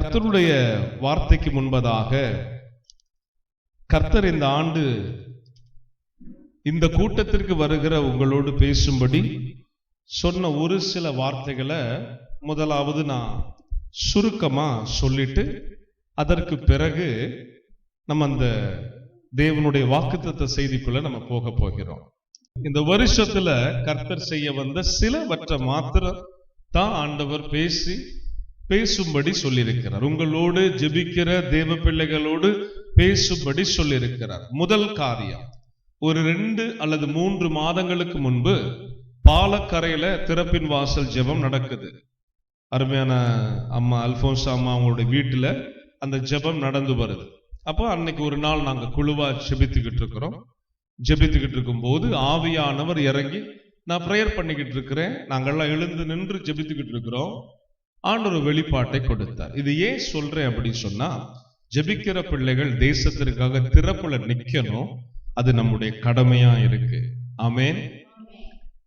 கர்த்தருடைய வார்த்தைக்கு முன்பதாக கர்த்தர் இந்த ஆண்டு இந்த கூட்டத்திற்கு வருகிற உங்களோடு பேசும்படி சொன்ன ஒரு சில வார்த்தைகளை முதலாவது நான் சுருக்கமா சொல்லிட்டு அதற்கு பிறகு நம்ம அந்த தேவனுடைய வாக்குத்தத்த செய்திக்குள்ள நம்ம போக போகிறோம். இந்த வருஷத்துல கர்த்தர் செய்ய வந்த சிலவற்றை மாத்திரம் தான் ஆண்டவர் பேசும்படி சொல்லியிருக்கிறார். உங்களோடு ஜெபிக்கிற தேவ பிள்ளைகளோடு பேசும்படி சொல்லியிருக்கிறார். முதல் காரியம், ஒரு 2 அல்லது 3 மாதங்களுக்கு முன்பு பாலக்கரையில திறப்பின் வாசல் ஜெபம் நடக்குது. அருமையான அம்மா அல்போன்சா அம்மா அவங்களுடைய வீட்டுல அந்த ஜெபம் நடந்து வருது. அப்போ அன்னைக்கு ஒரு நாள் நாங்க குழுவா ஜெபித்துக்கிட்டு இருக்கிறோம். ஜெபித்துக்கிட்டு இருக்கும் போது ஆவியானவர் இறங்கி, நான் பிரேயர் பண்ணிக்கிட்டு இருக்கிறேன், நாங்கெல்லாம் எழுந்து நின்று ஜெபித்துக்கிட்டு இருக்கிறோம், ஆண்டவர் வெளிப்பாட்டை கொடுத்தார். இது ஏன் சொல்றேன் அப்படின்னு சொன்னா, ஜெபிக்கிற பிள்ளைகள் தேசத்திற்காக திறப்புல நிக்கணும். அது நம்முடைய கடமையா இருக்கு. ஆமென்.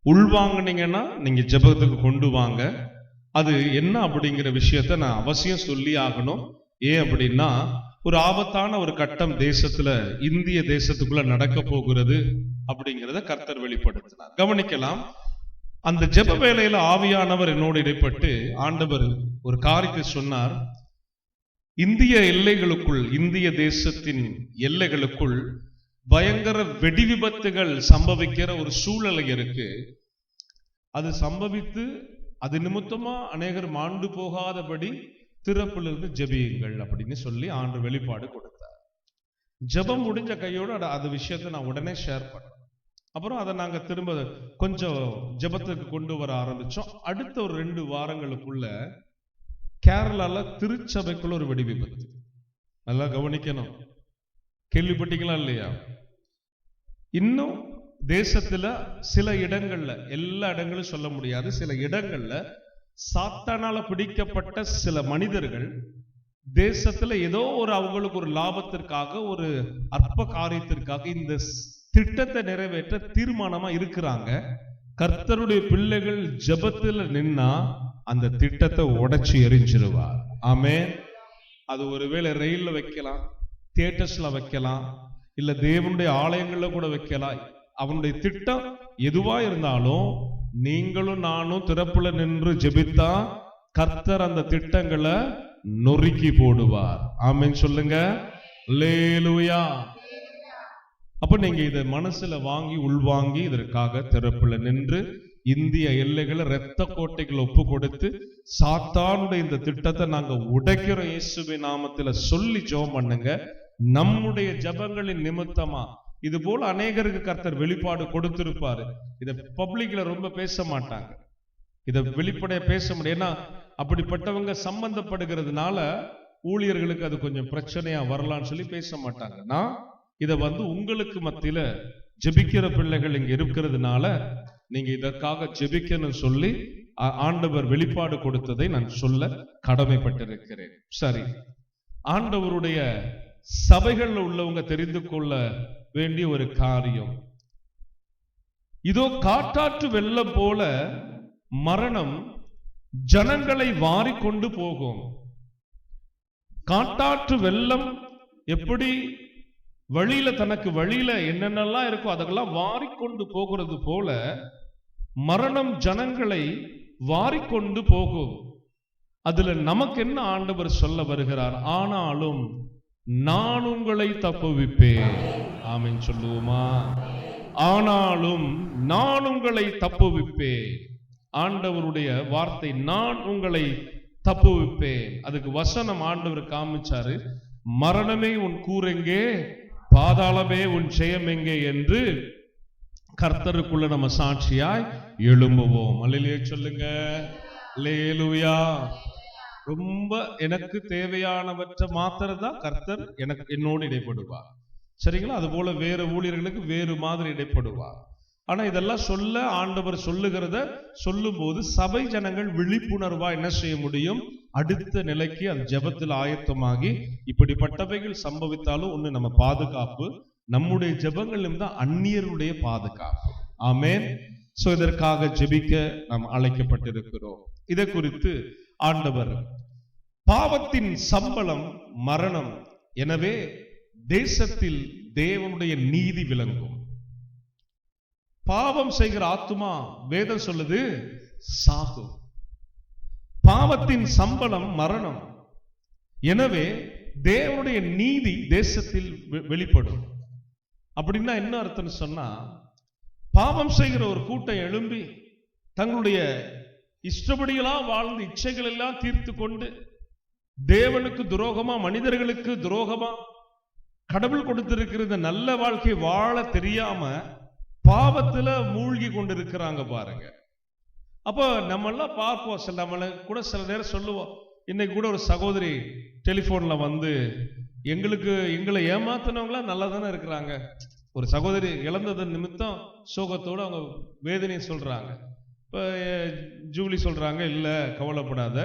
உள்வாங்கினீங்கன்னா நீங்க ஜெபத்துக்கு கொண்டு வாங்க. அது என்ன அப்படிங்கிற விஷயத்த நான் அவசியம் சொல்லி ஆகணும். ஏன் அப்படின்னா, ஒரு ஆபத்தான ஒரு கட்டம் தேசத்துல, இந்திய தேசத்துக்குள்ள நடக்க போகிறது அப்படிங்கிறத கர்த்தர் வெளிப்படுத்தினார். கவனிக்கலாம். அந்த ஜெப வேளையில ஆவியானவர் என்னோடு இடைப்பட்டு ஆண்டவர் ஒரு காரியத்தை சொன்னார். இந்திய எல்லைகளுக்குள், இந்திய தேசத்தின் எல்லைகளுக்குள் பயங்கர வெடி விபத்துகள் சம்பவிக்கிற ஒரு சூழ்நிலை இருக்கு. அது சம்பவித்து அது நிமித்தமா அநேகர் மாண்டு போகாதபடி திறப்பிலிருந்து ஜெபியுங்கள் அப்படின்னு சொல்லி ஆண்டவர் வெளிப்பாடு கொடுத்தார். ஜெபம் முடிஞ்ச கையோடு அது விஷயத்தை நான் உடனே ஷேர் பண்ணேன். அப்புறம் அதை நாங்க திரும்ப கொஞ்சம் ஜெபத்துக்கு கொண்டு வர ஆரம்பிச்சோம். அடுத்த ஒரு 2 வாரங்களுக்குள்ள கேரளால திருச்சபைக்குள்ள ஒரு வெடி விபத்து. நல்லா கவனிக்கணும். கேள்விப்பட்டீங்களா இல்லையா? இன்னும் தேசத்துல சில இடங்கள்ல, எல்லா இடங்களும் சொல்ல முடியாது, சில இடங்கள்ல சாத்தானால பிடிக்கப்பட்ட சில மனிதர்கள் தேசத்துல ஏதோ ஒரு அவங்களுக்கு ஒரு லாபத்திற்காக, ஒரு அற்ப காரியத்திற்காக இந்த திட்டத்தை நிறைவேற்ற தீர்மானமா இருக்கிறாங்க. கர்த்தருடைய பிள்ளைகள் ஜெபத்துல நின்னா அந்த திட்டத்தை உடைச்சு எரிஞ்சிருவார். ஆமென். அது ஒருவேளை ரயில்ல வைக்கலாம், தியேட்டர்ஸ்ல வைக்கலாம், இல்ல தேவனுடைய ஆலயங்கள்ல கூட வைக்கலாம். அவனுடைய திட்டம் எதுவா இருந்தாலும் நீங்களும் நானும் திறப்புல நின்று ஜெபித்தா கர்த்தர் அந்த திட்டங்களை நொறுக்கி போடுவார். ஆமென் சொல்லுங்க. அல்லேலூயா. அப்ப நீங்க இதை மனசுல வாங்கி உள்வாங்கி இதற்காக திறப்புல நின்று இந்திய எல்லைகளை இரத்த கோட்டைகளை ஒப்பு கொடுத்து சாத்தானுடைய இந்த திட்டத்தை நாங்க உடைக்கிறோம் இயேசுவின் நாமத்துல சொல்லி ஜெபம் பண்ணுங்க. நம்முடைய ஜெபங்களின் நிமித்தமா இது போல அநேகருக்கு கர்த்தர் வெளிப்பாடு கொடுத்திருப்பாரு. இத பப்ளிக்ல ரொம்ப பேச மாட்டாங்க, இத வெளிப்படையா பேச முடியும். ஏன்னா அப்படிப்பட்டவங்க சம்பந்தப்படுகிறதுனால ஊழியர்களுக்கு அது கொஞ்சம் பிரச்சனையா வரலான்னு சொல்லி பேச மாட்டாங்க. நான் இத உங்களுக்கு மத்தியில ஜெபிக்கிற பிள்ளைகள் இங்க இருக்கிறதுனால நீங்க இதற்காக ஜெபிக்கணும்னு சொல்லி ஆண்டவர் வெளிப்பாடு கொடுத்ததை நான் சொல்ல கடமைப்பட்டிருக்கிறேன். சரி, ஆண்டவருடைய சபைகள்ல உள்ளவங்க தெரிந்து கொள்ள வேண்டிய ஒரு காரியம், இதோ காட்டாற்று வெள்ளம் போல மரணம் ஜனங்களை வாரிக்கொண்டு போகும். காட்டாற்று வெள்ளம் எப்படி வழியில தனக்கு வழியில என்னென்னலாம் இருக்கோ அதெல்லாம் வாரிக்கொண்டு போகிறது போல மரணம் ஜனங்களை வாரிக்கொண்டு போகும். அதுல நமக்கு என்ன ஆண்டவர் சொல்ல வருகிறார்? ஆனாலும் நான் உங்களை தப்புவிப்பேன். ஆமென் சொல்லுவோமா? ஆனாலும் நான் உங்களை தப்புவிப்பேன். ஆண்டவருடைய வார்த்தை, நான் உங்களை தப்புவிப்பேன். அதுக்கு வசனம் ஆண்டவர் காமிச்சாரு. மரணமே உன் கூரெங்கே, பாதாளமே உன் ஜெயம் எங்கே என்று கர்த்தருக்குள்ள நம்ம சாட்சியாய் எழும்புவோம். அல்லேலூயா சொல்லுங்க. அல்லேலூயா. ரொம்ப எனக்கு தேவையானவற்றை மாத்திரம் தான் கர்த்தர் என்னோடு இடைப்படுவார். சரிங்களா? அது போல வேறு ஊழியர்களுக்கு வேறு மாதிரி இடைப்படுவார். ஆனா இதெல்லாம் சொல்ல ஆண்டவர் சொல்லுகிறத சொல்லும் போது சபை ஜனங்கள் விழிப்புணர்வா என்ன செய்ய முடியும்? அடுத்த நிலைக்கு அது ஜெபத்தில் ஆயத்தமாகி இப்படிப்பட்டவைகள் சம்பவித்தாலும் ஒண்ணு நம்ம பாதுகாப்பு, நம்முடைய ஜெபங்களும் தான் அந்நியருடைய பாதுகாப்பு. ஆமென். சோ இதற்காக ஜெபிக்க நாம் அழைக்கப்பட்டிருக்கிறோம். இதை குறித்து ஆண்டவர் பாவத்தின் சம்பளம் மரணம், எனவே தேசத்தில் தேவனுடைய நீதி விளங்கும். பாவம் செய்கிற ஆத்துமா வேதம் சொல்லுது சாகும். பாவத்தின் சம்பளம் மரணம், எனவே தேவனுடைய நீதி தேசத்தில் வெளிப்படும். அப்படின்னா என்ன அர்த்தம் சொன்னா, பாவம் செய்கிற ஒரு கூட்டம் எழும்பி தங்களுடைய இஷ்டப்படியெல்லாம் வாழ்ந்து இச்சைகள் எல்லாம் தீர்த்து கொண்டு தேவனுக்கு துரோகமா மனிதர்களுக்கு துரோகமா கடவுள் கொடுத்திருக்கிற இந்த நல்ல வாழ்க்கை வாழ தெரியாம பாவத்துல மூழ்கி கொண்டிருக்கிறாங்க பாருங்க. அப்போ நம்ம எல்லாம் பார்ப்போம், நம்மள கூட சில நேரம் சொல்லுவோம். இன்னைக்கு கூட ஒரு சகோதரி டெலிபோன்ல வந்து எங்களை ஏமாத்தினவங்களா நல்லா தானே இருக்கிறாங்க. ஒரு சகோதரி இழந்தது நிமித்தம் சோகத்தோடு அவங்க வேதனையை சொல்றாங்க. இப்ப ஜூலி சொல்றாங்க, இல்ல கவலைப்படாத,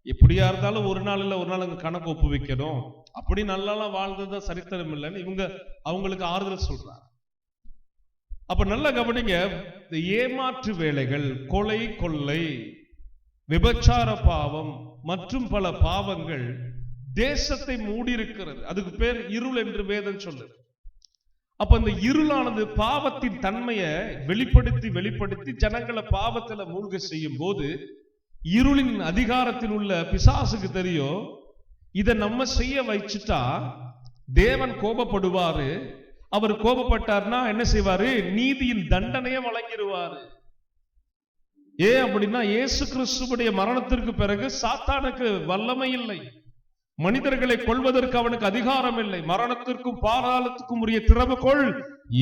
எப்படியா இருந்தாலும் ஒரு நாள் இல்ல ஒரு நாள் அங்க கணக்கு ஒப்புவிக்கணும், அப்படி நல்லாலாம் வாழ்ந்தது சரித்திரம் இல்லைன்னு இவங்க அவங்களுக்கு ஆறுதல் சொல்றாங்க. அப்ப நல்லா கவனிங்க, இந்த ஏமாற்று வேலைகள், கொலை கொள்ளை, விபச்சார பாவம் மற்றும் பல பாவங்கள் தேசத்தை மூடி இருக்கிறது. அதுக்கு பேர் இருள் என்று வேதம் சொல்லுது. அப்ப இந்த இருளானது பாவத்தின் தன்மையை வெளிப்படுத்தி ஜனங்களை பாவத்துல மூழ்க செய்யும் போது இருளின் அதிகாரத்தில் உள்ள பிசாசுக்கு தெரியும், இதை நம்ம செய்ய வச்சுட்டா தேவன் கோபப்படுவாரு. அவர் கோபப்பட்டார்னா என்ன செய்வாரு? நீதியின் தண்டனையை வழங்கிடுவாரு. ஏன் அப்படின்னா, இயேசு கிறிஸ்துவுடைய மரணத்திற்கு பிறகு சாத்தானுக்கு வல்லமை இல்லை, மனிதர்களை கொல்வதற்கு அவனுக்கு அதிகாரம் இல்லை. மரணத்திற்கும் பாதாளத்துக்கும் உரிய திறவுகோல்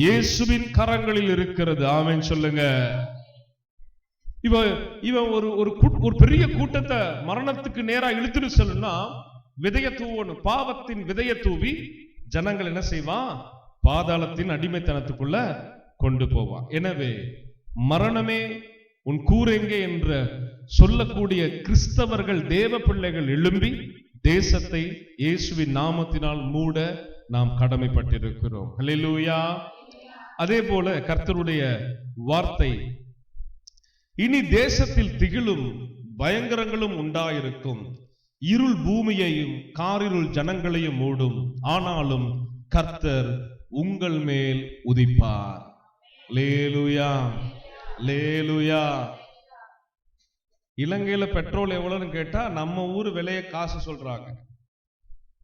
இயேசுவின் கரங்களில் இருக்கிறது. ஆமென் சொல்லுங்க. இவன் ஒரு பெரிய கூட்டத்தை மரணத்துக்கு நேரா இழுத்துட்டு செல்லுன்னா விதைய தூவணும். பாவத்தின் விதைய தூவி ஜனங்கள் என்ன செய்வான்? பாதாளத்தின் அடிமைத்தனத்துக்குள்ள கொண்டு போவான். எனவே மரணமே உன் கூரெங்கே என்ற சொல்லக்கூடிய கிறிஸ்தவர்கள், தேவ பிள்ளைகள் எழும்பி தேசத்தை இயேசுவின் நாமத்தினால் மூட நாம் கடமைப்பட்டிருக்கிறோம். ஹல்லேலூயா. அதே போல கர்த்தருடைய வார்த்தை, இனி தேசத்தில் திகிலும் பயங்கரங்களும் உண்டாயிருக்கும், இருள் பூமியையும் காரிருள் ஜனங்களையும் மூடும், ஆனாலும் கர்த்தர் உங்கள் மேல் உதிப்பார். அல்லேலூயா, அல்லேலூயா. இலங்கையில பெட்ரோல் எவ்வளவுன்னு கேட்டா நம்ம ஊர் விலையை காசு சொல்றாங்க.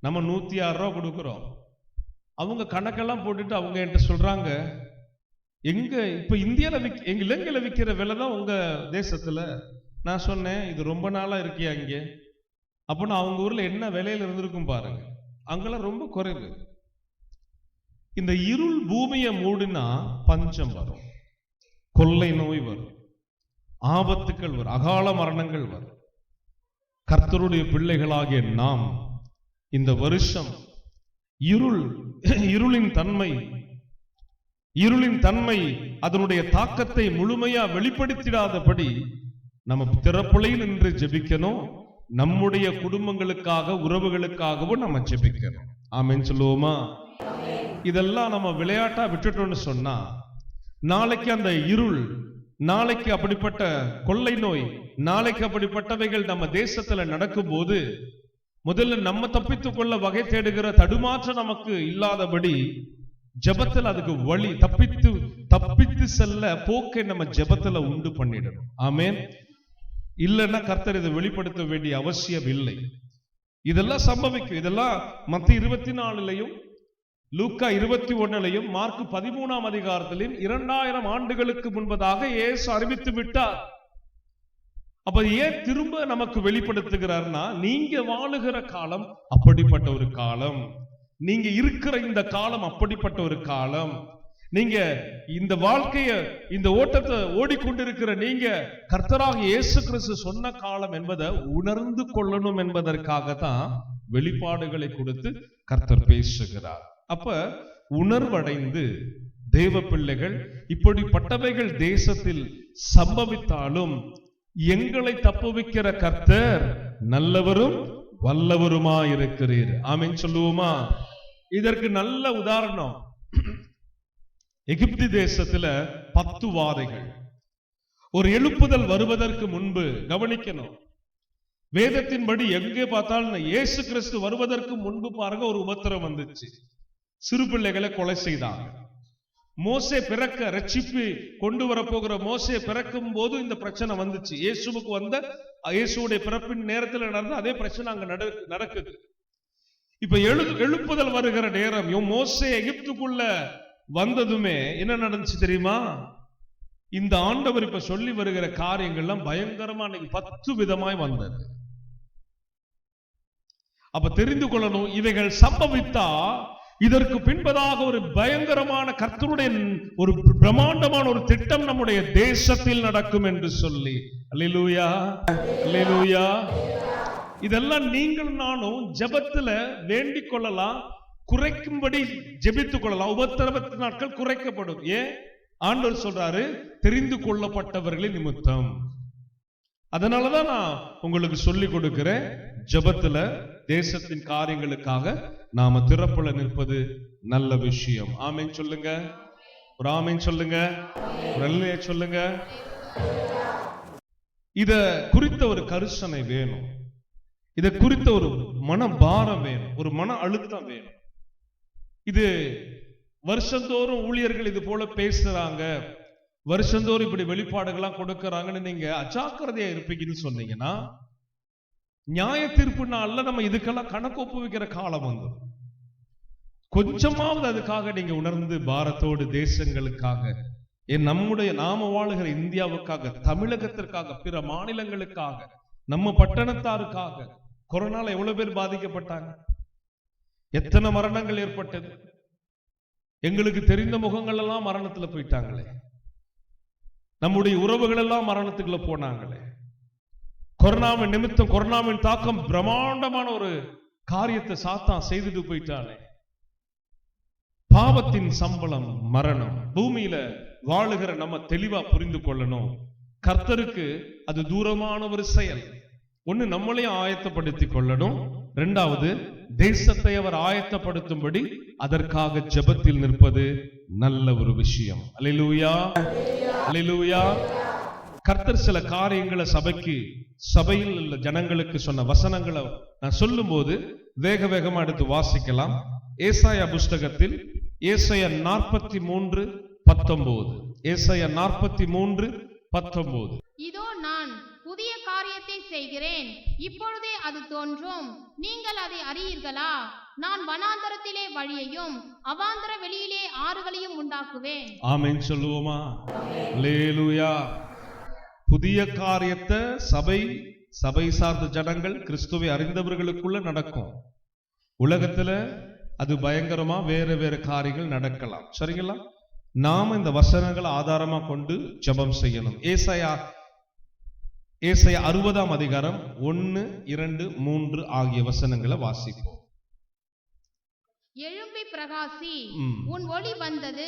நம்ம 106 ரூபா கொடுக்கிறோம். அவங்க கணக்கெல்லாம் போட்டுட்டு அவங்க என்கிட்ட சொல்றாங்க, எங்க இப்ப எங்க இலங்கையில விற்கிற விலை தான் உங்க தேசத்துல. நான் சொன்னேன், இது ரொம்ப நாளா இருக்கியா இங்க? அப்படின்னா அவங்க ஊர்ல என்ன விலையில இருந்திருக்கும் பாருங்க. அங்கெல்லாம் ரொம்ப குறைவு. இந்த இருள் பூமியை மூடினா பஞ்சம் வரும், கொள்ளை நோய் வரும், ஆபத்துக்கள் வரும், அகால மரணங்கள் வரும். கர்த்தருடைய பிள்ளைகளாகிய நாம் இந்த வருஷம் இருளின் தன்மை அதனுடைய தாக்கத்தை முழுமையா வெளிப்படுத்திடாதபடி நம்ம திறப்புலையில் நின்று ஜெபிக்கணும். நம்முடைய குடும்பங்களுக்காக, உறவுகளுக்காகவும் நம்ம ஜெபிக்கணும். ஆமென் சொல்லுவோமா? இதெல்லாம் நம்ம விளையாட்டா விட்டுட்டோம்னு சொன்னா நாளைக்கு அந்த இருள், நாளைக்கு அப்படிப்பட்ட கொள்ளை நோய், நாளைக்கு அப்படிப்பட்டவைகள் நம்ம தேசத்துல நடக்கும் போது முதல்ல நம்ம தப்பித்துக் கொள்ள வகை தேடுகிற தடுமாற்றம் நமக்கு இல்லாதபடி ஜெபத்துல அதுக்கு வழி, தப்பித்து செல்ல போக்கை நம்ம ஜெபத்துல உண்டு பண்ணிடணும். ஆமென். இல்லைன்னா கர்த்தர் இதை வெளிப்படுத்த வேண்டிய அவசியம் இல்லை. இதெல்லாம் சம்பவிக்கும். இதெல்லாம் மத்திய 24 லூக்கா 21 மார்க் 13 2000 ஆண்டுகளுக்கு முன்பதாக இயேசு அறிவித்து விட்டார். அப்ப ஏன் திரும்ப நமக்கு வெளிப்படுத்துகிறார்னா, நீங்க வாழுகிற காலம் அப்படிப்பட்ட ஒரு காலம், நீங்க இருக்கிற இந்த காலம் அப்படிப்பட்ட ஒரு காலம், நீங்க இந்த வாழ்க்கைய, இந்த ஓட்டத்தை ஓடிக்கொண்டிருக்கிற நீங்க கர்த்தராக இயேசு கிறிஸ்து சொன்ன காலம் என்பதை உணர்ந்து கொள்ளணும் என்பதற்காகத்தான் வெளிப்பாடுகளை கொடுத்து கர்த்தர் பேசுகிறார். அப்ப உணர்வடைந்து தேவ பிள்ளைகள், இப்படிப்பட்டவைகள் தேசத்தில் சம்பவித்தாலும் எங்களை தப்புவிக்கிற கர்த்தர் நல்லவரும் வல்லவருமாயிருக்கிறீர். ஆமென் சொல்லுவோமா? இதற்கு நல்ல உதாரணம், எகிப்து தேசத்துல 10 வாதைகள். ஒரு எழுப்புதல் வருவதற்கு முன்பு கவனிக்கணும், வேதத்தின்படி எங்கே பார்த்தாலும் இயேசு கிறிஸ்து வருவதற்கு முன்பு பாருங்க ஒரு உபத்திரம் வந்துச்சு. சிறு பிள்ளைகளை கொலை செய்தாங்க. மோசே பிறக்க ரட்சிப்பு கொண்டு வரப்போகிற மோசே பிறக்கும் போது இந்த பிரச்சனை வந்துச்சு. இயேசுவுக்கு வந்த இயேசுடைய பிறப்பின் நேரத்தில் நடந்த அதே பிரச்சனை அங்க நடக்குது. இப்ப எழுப்புதல் வருகிற நேரம் மோசே எகிப்துக்குள்ள வந்ததுமே என்ன நடந்துச்சு தெரியுமா? இந்த ஆண்டவர் இப்ப சொல்லி வருகிற காரியங்கள்லாம் பயங்கரமா 10 விதமாய் வந்தது. அப்ப தெரிந்து கொள்ளணும், இவைகள் சம்பவித்தா இதற்கு பின்பதாக ஒரு பயங்கரமான கர்த்தருடைய ஒரு பிரம்மாண்டமான ஒரு திட்டம் நம்முடைய தேசத்தில் நடக்கும் என்று சொல்லி. அல்லேலூயா, அல்லேலூயா. இதெல்லாம் நீங்கள் நானும் ஜெபத்துல வேண்டிக் கொள்ளலாம், குறைக்கும்படி ஜெபித்துக் கொள்ளலாம். உபத்திரவத்து நாட்கள் குறைக்கப்படும். ஏன்? ஆண்டவர் சொல்றாரு, தெரிந்து கொள்ளப்பட்டவர்களின் நிமித்தம். அதனாலதான் நான் உங்களுக்கு சொல்லிக் கொடுக்கிறேன், ஜெபத்துல தேசத்தின் காரியங்களுக்காக நாம திறப்புல நிற்பது நல்ல விஷயம். ஆமென் சொல்லுங்க, ஒரு ஆமென் சொல்லுங்க, ஒரு அல்லேலூயா சொல்லுங்க. இத குறித்த ஒரு கரிசனை வேணும், இத குறித்த ஒரு மனபாரம் வேணும், ஒரு மன அழுத்தம் வேணும். இது வருஷந்தோறும் ஊழியர்கள் இது போல பேசுறாங்க, வருஷந்தோறும் இப்படி வெளிப்பாடுகள்லாம் கொடுக்கறாங்கன்னு நீங்க அஜாக்கிரதையா இருப்பீங்கன்னு சொன்னீங்கன்னா, நியாய தீர்ப்பு நாள்ல நம்ம இதுக்கெல்லாம் கணக்கு ஒப்புவிக்கிற காலம் வந்து கொஞ்சமாவது அதுக்காக நீங்க உணர்ந்து பாரத்தோடு தேசங்களுக்காக, நம்முடைய நாம வாழுகிற இந்தியாவுக்காக, தமிழகத்திற்காக, பிற மாநிலங்களுக்காக, நம்ம பட்டணத்தாருக்காக. கொரோனால எவ்வளவு பேர் பாதிக்கப்பட்டாங்க, எத்தனை மரணங்கள் ஏற்பட்டது. எங்களுக்கு தெரிந்த முகங்கள் எல்லாம் மரணத்துல போயிட்டாங்களே, நம்முடைய உறவுகள் எல்லாம் மரணத்துக்குள்ள போனாங்களே. கொரோனாவின் நிமித்தம், கொரோனாவின் தாக்கம் பிரம்மாண்டமான ஒரு காரியத்தை சாத்தான் செய்துட்டு போயிட்டானே. பாவத்தின் சம்பளம் மரணம். பூமியில வாழுகிற நம்ம தெளிவா புரிந்து கொள்ளணும், கர்த்தருக்கு அது தூரமான ஒரு செயல். ஒண்ணு நம்மளையும் ஆயத்தப்படுத்திக் கொள்ளணும், இரண்டாவது தேசத்தை அவர் ஆயத்தப்படுத்தும்படி அதற்காக ஜெபத்தில் நிற்பது நல்ல ஒரு விஷயம். அல்லேலூயா, அல்லேலூயா. கர்த்தர் சில காரியங்களை சபையில் உள்ள ஜனங்களுக்கு சொன்ன வசனங்களை நான் சொல்லும் போது வேக வேகமா எடுத்து வாசிக்கலாம். ஏசாயா புஸ்தகத்தில் ஏசாயா 43:19, ஏசாயா 43:19. இதோ நான் புதிய காரியத்தை செய்கிறேன், இப்பொழுதே அது தோன்றும், நீங்கள் அதை அறியீர்களா? நான் வனாந்தரத்திலே வழியையும் அவாந்தர வெளியிலே ஆறுகளையும் உண்டாக்குவேன். ஆமென் சொல்லுவோமா? அல்லேலூயா. புதிய காரியத்தை சபை சார்ந்த ஜனங்கள், கிறிஸ்துவை அறிந்தவர்களுக்குள்ள நடக்கும். உலகத்துல அது பயங்கரமா வேற காரியங்கள் நடக்கலாம். சரிங்களா? நாம இந்த வசனங்களை ஆதாரமா கொண்டு ஜெபம் செய்யணும். ஏசாயா 60ஆம் அதிகாரம் 1, 2, 3 ஆகிய வசனங்களை வாசிப்போம். எழும்பி பிரகாசி, உன் ஒளி வந்தது,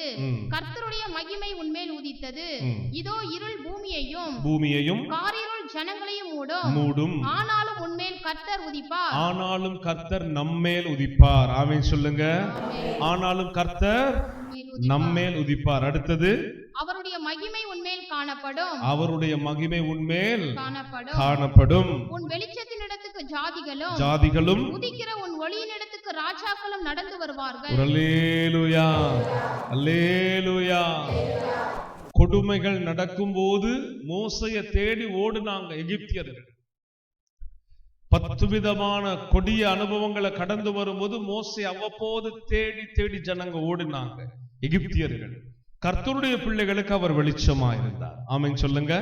கர்த்தருடைய மகிமை உன்மேல் உதித்தது. இதோ இருள் பூமியையும் காரிருள் ஜனங்களையும் மூடும், ஆனாலும் உன்மேல் கர்த்தர் உதிப்பார். ஆனாலும் கர்த்தர் நம்மேல் உதிப்பார். ஆமென் சொல்லுங்க. ஆனாலும் கர்த்தர் நம்மேல் உதிப்பார். அடுத்தது, அவருடைய மகிமை உன்மேல் காணப்படும். அவருடைய மகிமை உன்மேல் காணப்படும். உன் வெளிச்சத்தின் இடத்துக்கு ஜாதிகளும் உதிக்கிற உன் ஒளியின் இடத்துக்கு ராஜாக்களும் நடந்து வருவார்கள். அல்லேலூயா, அல்லேலூயா. கொடுமைகள் நடக்கும் போது மோசையை தேடி ஓடுனாங்க எகிப்தியர்கள். 10 விதமான கொடிய அனுபவங்களை கடந்து வரும்போது மோசே அவ்வப்போது தேடி ஜனங்க ஓடினாங்க எகிப்தியர்கள். கர்த்தருடைய பிள்ளைகளுக்கு அவர் வெளிச்சமா இருந்தார். ஆமென் சொல்லுங்க.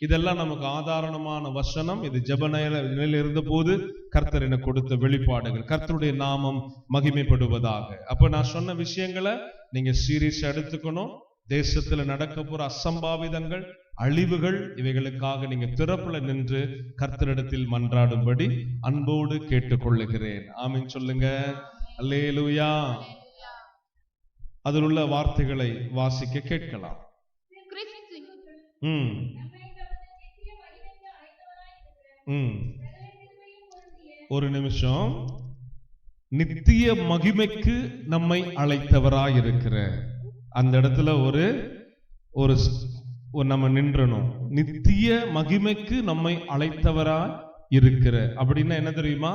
இதெல்லாம் நமக்கு ஆதாரணமான வசனம். இது ஜெப நிலையில் இருந்த போது கர்த்தர் எனக்கு கொடுத்த வெளிப்பாடுகள். கர்த்தருடைய நாமம் மகிமைப்படுவதாக. அப்ப நான் சொன்ன விஷயங்களை நீங்க சீரியஸா எடுத்துக்கணும். தேசத்துல நடக்க போற அசம்பாவிதங்கள், அழிவுகள், இவைகளுக்காக நீங்க திறப்புல நின்று கர்த்தரிடத்தில் மன்றாடும்படி அன்போடு கேட்டுக்கொள்ளுகிறேன். ஆமென் சொல்லுங்க. அல்லேலூயா. அதில் உள்ள வார்த்தைகளை வாசிக்க கேட்கலாம். ஒரு நிமிஷம். நித்திய மகிமைக்கு நம்மை அழைத்தவராயிருக்கிற அந்த இடத்துல ஒரு நம்ம நின்றணும். நித்திய மகிமைக்கு நம்மை அழைத்தவராய் இருக்கிற. அப்படின்னா என்ன தெரியுமா?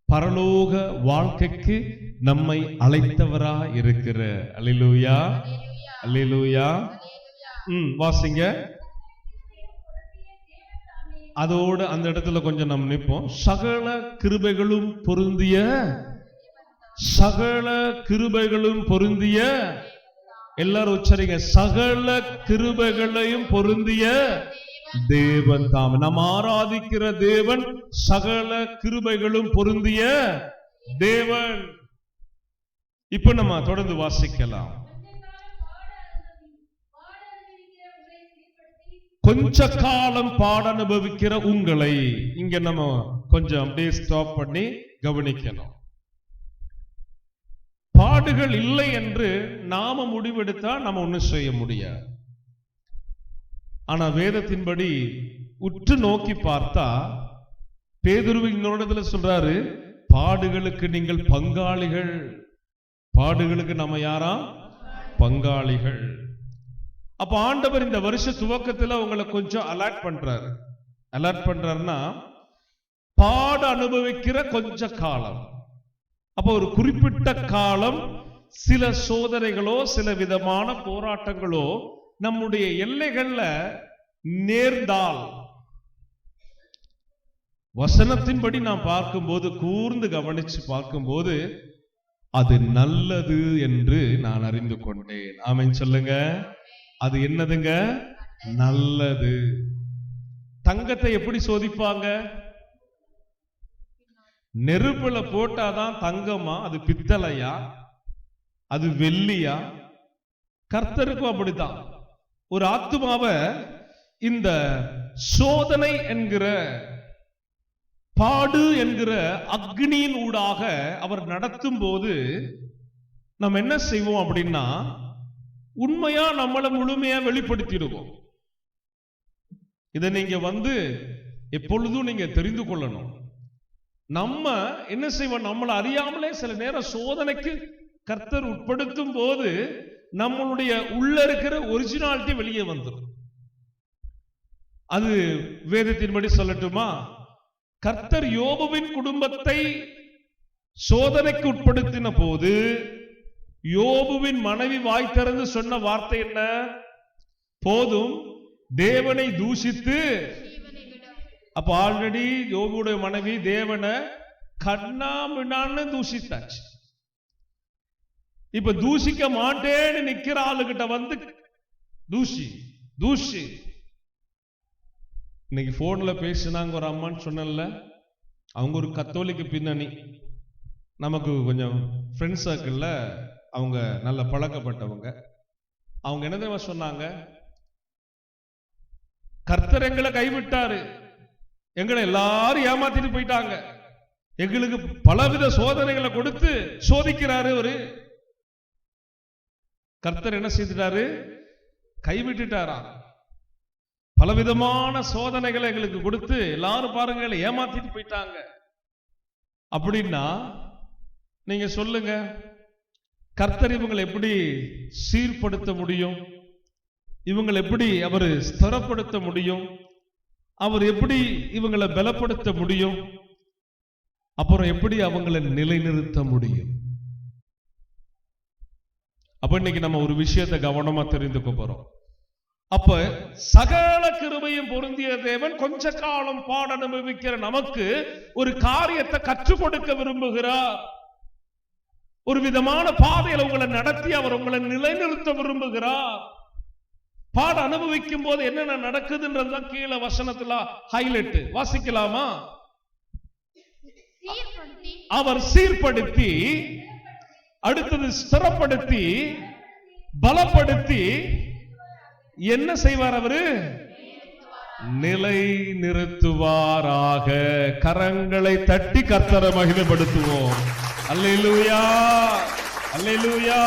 பரலோக வாழ்க்கைக்கு நம்மை அழைத்தவரா இருக்கிற. அல்லேலூயா, அல்லேலூயா. வாசிங்க. அதோடு அந்த இடத்துல கொஞ்சம் நம்ம நிற்போம். சகல கிருபைகளும் பொருந்திய, சகல கிருபைகளும் பொருந்திய, எல்லாரும் உச்சரிங்க, சகல கிருபைகளையும் பொருந்திய தேவன் தாம். நாம் ஆராதிக்கிற தேவன் சகல கிருபைகளும் பொருந்திய தேவன். இப்ப நம்ம தொடர்ந்து வாசிக்கலாம். கொஞ்ச காலம் பாட அனுபவிக்கிற உங்களை, இங்க நம்ம கொஞ்சம் அப்படியே ஸ்டாப் பண்ணி கவனிக்கணும். பாடுகள் இல்லை என்று நாம முடிவெடுத்தா நம்ம ஒன்னும் செய்ய முடியாது. ஆனா வேதத்தின்படி உற்று நோக்கி பார்த்தா பேதுருவின் சொல்றாரு, பாடுகளுக்கு நீங்கள் பங்காளிகள். பாடுகளுக்கு நம்ம யாரா? பங்காளிகள். அப்ப ஆண்டவர் இந்த வருஷ துவக்கத்துல உங்களை கொஞ்சம் அலர்ட் பண்றாரு. அலர்ட் பண்றாருன்னா பாட அனுபவிக்கிற கொஞ்ச காலம். அப்ப ஒரு குறிப்பிட்ட காலம் சில சோதனைகளோ சில விதமான போராட்டங்களோ நம்முடைய எல்லைகள்ல நேர்ந்தால், வசனத்தின்படி நாம் பார்க்கும்போது, கூர்ந்து கவனிச்சு பார்க்கும்போது, அது நல்லது என்று நான் அறிந்து கொண்டேன். ஆமென் சொல்லுங்க. அது என்னதுங்க? நல்லது. தங்கத்தை எப்படி சோதிப்பாங்க? நெருப்புல போட்டாதான் தங்கமா, அது பித்தளையா, அது வெள்ளியா? கர்த்தருக்கும் அப்படித்தான். ஒரு ஆத்துமாவை இந்த சோதனை என்கிற, பாடு என்கிற அக்னியின் ஊடாக அவர் நடத்தும் போது நம்ம என்ன செய்வோம் அப்படின்னா, உண்மையா நம்மளை முழுமையா வெளிப்படுத்திடுவோம். இதை நீங்க எப்பொழுதும் நீங்க தெரிந்து கொள்ளணும். நம்ம என்ன செய்வோம்? நம்மளை அறியாமலே சில நேரம் சோதனைக்கு கர்த்தர் உட்படுத்தும் போது நம்மளுடைய உள்ள இருக்கிற ஒரிஜினாலிட்டி வெளியே வந்துடும். அது வேதத்தின்படி சொல்லட்டுமா? கர்த்தர் யோபுவின் குடும்பத்தை சோதனைக்கு உட்படுத்தின போது யோபுவின் மனைவி வாய் திறந்து சொன்ன வார்த்தை என்ன? போதும், தேவனை தூஷித்து. அப்ப ஆல்ரெடி யோபுடைய மனைவி தேவனை கண்ணாமினான்னு தூஷித்தாச்சு. இப்ப தூஷிக்க மாட்டேன்னு நிக்கிற ஆளுகிட்ட தூஷி தூஷி. இன்னைக்கு போன்ல பேசினாங்க ஒரு அம்மான்னு சொன்னல, அவங்க ஒரு கத்தோலிக்க பின்னணி, நமக்கு கொஞ்சம் ஃப்ரெண்ட் சர்க்கிள்ல அவங்க நல்ல பழக்கப்பட்டவங்க. அவங்க என்ன தெரியுமா சொன்னாங்க? கர்த்தர் எங்களை கைவிட்டாரு, எங்களை எல்லாரும் ஏமாத்திட்டு போயிட்டாங்க, எங்களுக்கு பலவித சோதனைகளை கொடுத்து சோதிக்கிறாரு. ஒரு கர்த்தர் என்ன செய்துட்டாரு? கைவிட்டுட்டாரா? பலவிதமான சோதனைகளை எங்களுக்கு கொடுத்து எல்லாரும் பாருங்க ஏமாத்திட்டு போயிட்டாங்க. அப்படின்னா நீங்க சொல்லுங்க, கர்த்தர் இவங்களை எப்படி சீர்படுத்த முடியும்? இவங்களை எப்படி அவர் ஸ்திரப்படுத்த முடியும்? அவர் எப்படி இவங்களை பலப்படுத்த முடியும்? அப்புறம் எப்படி அவங்களை நிலைநிறுத்த முடியும்? அப்ப இன்னைக்கு நம்ம ஒரு விஷயத்தை கவனமா தெரிந்துக்க போறோம். அப்ப சகல கிருபையும் பொருந்திய தேவன் கொஞ்ச காலம் பாட அனுபவிக்கிற நமக்கு ஒரு காரியத்தை கற்றுக் கொடுக்க விரும்புகிறார். ஒரு விதமான பாதையில உங்களை நடத்தி அவர் உங்களை நிலைநிறுத்த விரும்புகிறார். பாட அனுபவிக்கும் போது என்னென்ன நடக்குதுன்றதுதான் கீழே வசனத்துல ஹைலைட். வாசிக்கலாமா? அவர் சீர்படுத்தி, அடுத்தது ஸ்திரப்படுத்தி, பலப்படுத்தி என்ன செய்வார்? அவரு நிலை நிறுத்துவாராக. கரங்களை தட்டி கர்த்தரை மகிமைப்படுத்துவோம். அல்லேலூயா, அல்லேலூயா.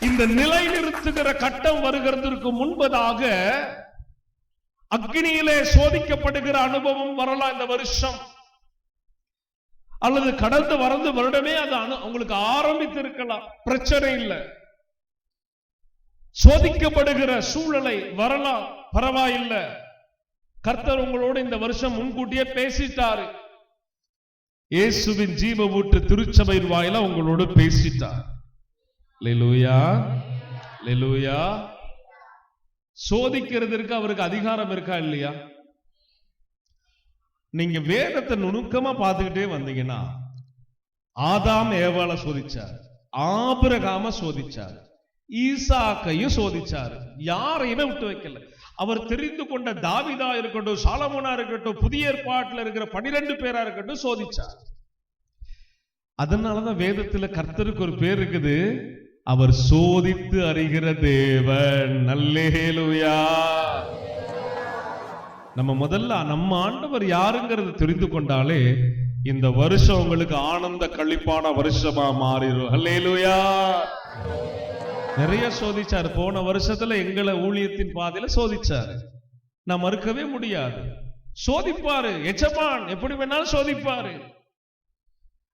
இந்த நிலை நிறுத்துகிற கட்டம் வருகிறதற்கு முன்பதாக அக்னியிலே சோதிக்கப்படுகிற அனுபவம் வரலாம் இந்த வருஷம், அல்லது கடந்து வரந்து வருடமே அது உங்களுக்கு ஆரம்பித்து இருக்கலாம். பிரச்சனை இல்லை. சோதிக்கப்படுகிற சூழலை வரலாம், பரவாயில்லை. கர்த்தர் உங்களோட இந்த வருஷம் முன்கூட்டியே பேசிட்டாரு. இயேசுவின் ஜீவ ஊற்று திருச்சபையின் வாயிலா உங்களோட பேசிட்டார். அல்லேலூயா, அல்லேலூயா. சோதிக்கிறதுக்கு அவருக்கு அதிகாரம் இருக்கா இல்லையா? நீங்க வேதத்தை நுணுக்கமா பார்த்துக்கிட்டே வந்தீங்கன்னா, ஆதாம் ஏவாளை சோதிச்சார், ஆபிரகாம சோதிச்சார், ஈசாக்கையும் சோதிச்சார். யாரையுமே விட்டு வைக்கல. அவர் தெரிந்து கொண்ட தாவீதா இருக்கட்டும், சாலமோனா இருக்கட்டும், புதிய ஏற்பாட்டில் இருக்கிற 12 பேரா இருக்கட்டும் சோதிச்சார். அதனாலதான் வேதத்துல கர்த்தருக்கு ஒரு பேர் இருக்குது, அவர் சோதித்து அறிகிற தேவன். அல்லேலூயா. நம்ம முதல்ல நம்ம ஆண்டவர் யாருங்கிறது தெரிந்து கொண்டாலே இந்த வருஷம் உங்களுக்கு ஆனந்த களிப்பான வருஷமா மாறிடும். அல்லேலூயா. நிறைய சோதிச்சாரு. போன வருஷத்துல எங்களை ஊழியத்தின் பாதையில சோதிச்சாரு. நான் மறுக்கவே முடியாது. சோதிப்பாரு. எஜமான் எப்படி வேணாலும் சோதிப்பாரு.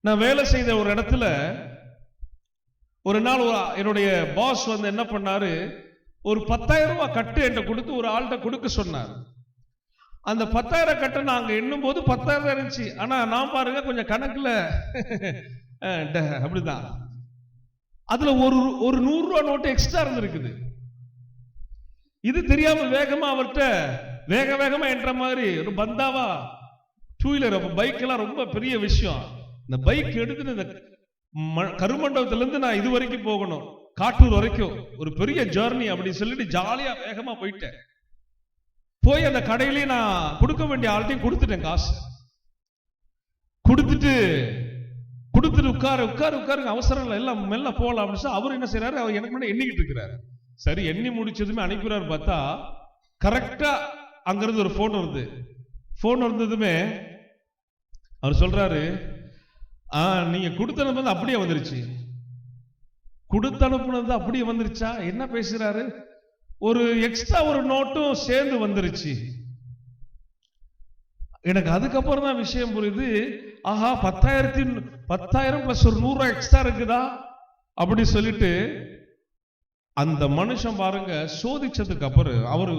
நான் வேலை செய்த ஒரு இடத்துல ஒரு நாள் என்னுடைய பாஸ் வந்து என்ன பண்ணாரு, ஒரு 10,000 ரூபாய் கட்டு என்கிட்ட கொடுத்து ஒரு ஆள்கிட்ட கொடுக்க சொன்னார். அந்த 10,000 கட்டை நாங்க எண்ணும் போது 10,000 இருந்துச்சு. ஆனா நான் பாருங்க கொஞ்சம் கணக்குல அப்படிதான், அதுல ஒரு 100 ரூபாய் நோட்டு எக்ஸ்ட்ரா இருந்திருக்குது. இது தெரியாம வேகமா அவர்கிட்ட வேகமா என்ற மாதிரி ஒரு பந்தாவா 2 வீலர் பைக் எல்லாம் ரொம்ப பெரிய விஷயம். இந்த பைக் எடுத்துட்டு இந்த கருமண்டபத்துல இருந்து நான் இது வரைக்கும் போகணும், காட்டூர் வரைக்கும் ஒரு பெரிய ஜர்னி அப்படி சொல்லிட்டு ஜாலியா வேகமா போயிட்டேன். போய் அந்த கடையிலேயே நான் கொடுக்க வேண்டிய ஆள்கிட்டையும் கொடுத்துட்டேன். காசு கொடுத்துட்டு உட்காருங்க அவசரம் இல்லை, எல்லாம் மெல்ல போகலாம் அப்படின்னு. அவர் என்ன செய்யறாரு, அவர் எனக்கு முன்னாடி எண்ணிக்கிட்டு இருக்கிறாரு. சரி எண்ணி முடிச்சதுமே அனுப்பிடுறாரு. பார்த்தா கரெக்டா அங்கிருந்து ஒரு போன் வருது. போன் வந்ததுமே அவர் சொல்றாரு, நீங்க கொடுத்து அனுப்புனது அப்படியே வந்துருச்சு. கொடுத்து அனுப்புனது அப்படியே வந்துருச்சா? என்ன பேசுறாரு? ஒரு எக்ஸ்ட்ரா ஒரு நோட்டும் சேர்ந்து வந்துருச்சு. எனக்கு அதுக்கப்புறம் தான் விஷயம் புரியுது. ஆஹா, 10,000 பிளஸ் ஒரு 100 ரூபாய் எக்ஸ்ட்ரா இருக்குதா அப்படி சொல்லிட்டு அந்த மனுஷன் பாருங்க, சோதிச்சதுக்கு அப்புறம் அவரு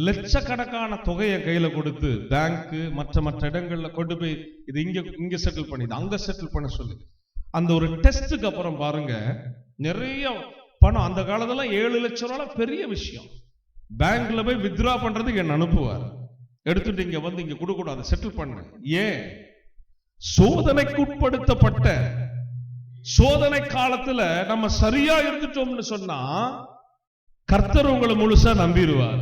லட்சக்கணக்கான தொகையை கையில கொடுத்து பேங்க் மற்ற இடங்கள்ல கொண்டு போய் இது இங்க செட்டில் பண்ணி அங்க செட்டில் பண்ண சொல்லி அந்த ஒரு டெஸ்டுக்கு அப்புறம் பாருங்க நிறைய பணம். அந்த காலத்துல 7 லட்சம் ரூபாய் பெரிய விஷயம். பேங்க்ல போய் வித்ரா பண்றதுக்கு என்ன அனுப்புவார், எடுத்துட்டு இங்க வந்து இங்க கொடுக்கூடாது, செட்டில் பண்ண. ஏன்? சோதனைக்குட்படுத்தப்பட்ட சோதனை காலத்துல நம்ம சரியா இருந்துட்டோம்னு சொன்னா கர்த்தர் உங்களை முழுசா நம்பிடுவார்.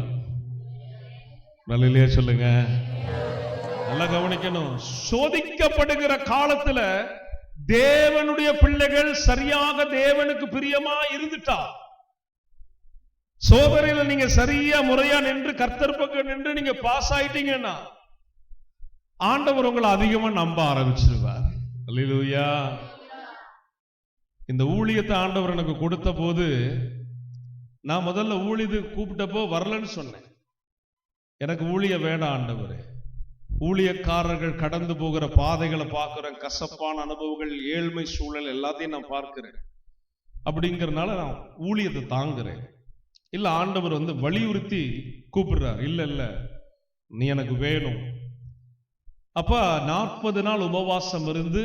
நல்ல சொல்லுங்க, நல்லா கவனிக்கணும். சோதிக்கப்படுகிற காலத்துல தேவனுடைய பிள்ளைகள் சரியாக தேவனுக்கு பிரியமா இருந்துட்டா, சோதனையில நீங்க சரியா முறையா நின்று கர்த்தர் பக்கம் நின்று நீங்க பாஸ் ஆயிட்டீங்கன்னா ஆண்டவர் உங்களை அதிகமா நம்ப ஆரம்பிச்சிருவார். அல்லேலூயா. இந்த ஊழியத்தை ஆண்டவர் எனக்கு கொடுத்த போது நான் முதல்ல ஊழியத்துக்கு கூப்பிட்டப்போ வரலன்னு சொன்னேன். எனக்கு ஊழிய வேண்டாம் ஆண்டவரே, ஊழியக்காரர்கள் கடந்து போகிற பாதைகளை பார்க்கிறேன், கசப்பான அனுபவங்கள், ஏழ்மை சூழல் எல்லாத்தையும் நான் பார்க்கிறேன். அப்படிங்கறதுனால நான் ஊழியத்தை தாங்குறேன். இல்ல, ஆண்டவர் வந்து வலியுறுத்தி கூப்பிடுறார், இல்ல நீ எனக்கு வேணும். அப்ப 40 நாள் உபவாசம் இருந்து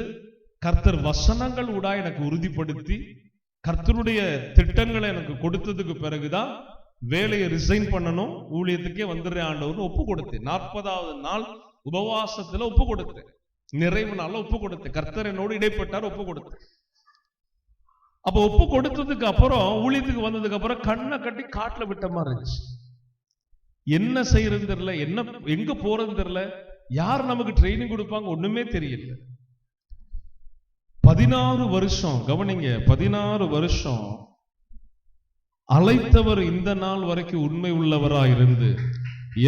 கர்த்தர் வசனங்கள் ஊடா எனக்கு உறுதிப்படுத்தி கர்த்தருடைய திட்டங்களை எனக்கு கொடுத்ததுக்கு பிறகுதான் வேலையை ரிசைன் பண்ணணும், ஊழியத்துக்கே வந்துடுறேன் ஆண்டவர்னு ஒப்பு கொடுத்தேன். 40வது நாள் உபவாசத்துல ஒப்பு கொடுத்தேன், நிறைவு நாள்ல ஒப்பு கொடுத்தேன். கர்த்தர் என்னோடு இடைப்பட்டார், ஒப்பு கொடுத்தேன். அப்ப ஒப்பு கொடுத்ததுக்கு அப்புறம் ஊழியத்துக்கு வந்ததுக்கு அப்புறம் கண்ணை கட்டி காட்டுல விட்ட மாதிரி இருந்துச்சு. என்ன செய்யறது தெரியல, எங்க போறது தெரியல, யார் நமக்கு ட்ரைனிங் கொடுப்பாங்க ஒண்ணுமே தெரியல. 16 வருஷம் கவனிங்க, 16 வருஷம் அழைத்தவர் இந்த நாள் வரைக்கும் உண்மை உள்ளவராய் இருந்து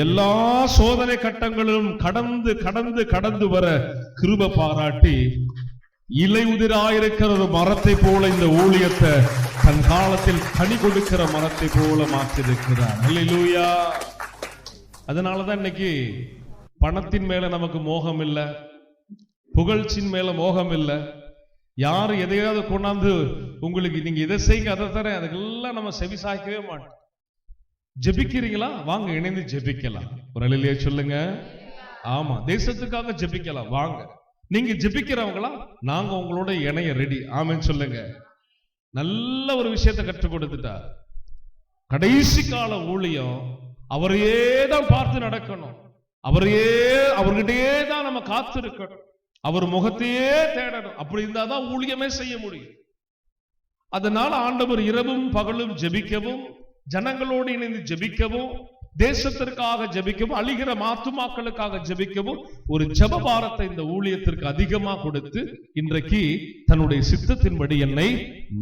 எல்லா சோதனை கட்டங்களும் கடந்து கடந்து கடந்து வர கிருபை பாராட்டி இலை உதிராயிருக்கிற ஒரு மரத்தை போல இந்த ஊழியத்தை தன் காலத்தில் கனி கொடுக்கிற மரத்தை போல மாற்றிருக்கிறார். அல்லேலூயா. அதனாலதான் இன்னைக்கு பணத்தின் மேல நமக்கு மோகம் இல்லை, புகழ்ச்சியின் மேல மோகம் இல்லை. யாரு எதையாவது கொண்டாந்து உங்களுக்கு நீங்க இதை செய்யுங்க அதை தரேன், அதுக்கெல்லாம் நம்ம செவி சாய்க்கவே மாட்டோம். ஜெபிக்கிறீங்களா? வாங்க இணைந்து ஜெபிக்கலாம். ஒரு அல்லேலூயா சொல்லுங்க. ஆமா, தேசத்துக்காக ஜெபிக்கலாம். வாங்க. நீங்க ஜெபிக்கிறவங்களா? நாங்க உங்களோட இணைய ரெடி. ஆமென் சொல்லுங்க. நல்ல ஒரு விஷயத்தை கற்றுக் கொடுத்துட்டார். கடைசி கால ஊழியம் அவரையே தான் பார்த்து நடக்கணும். அவர்கிட்டயே தான் நம்ம காத்திருக்கணும். அவர் முகத்தையே தேடணும். அப்படி இருந்தாதான் ஊழியமே செய்ய முடியும். அதனால ஆண்டவர் இரவும் பகலும் ஜெபிக்கவும், ஜனங்களோடு இணைந்து ஜெபிக்கவும், தேசத்திற்காக ஜெபிக்கவும், அழிகிற ஆத்துமாக்களுக்காக ஜெபிக்கவும் ஒரு ஜெப பாரத்தை இந்த ஊழியத்திற்கு அதிகமா கொடுத்து இன்றைக்கு தன்னுடைய சித்தத்தின்படி என்னை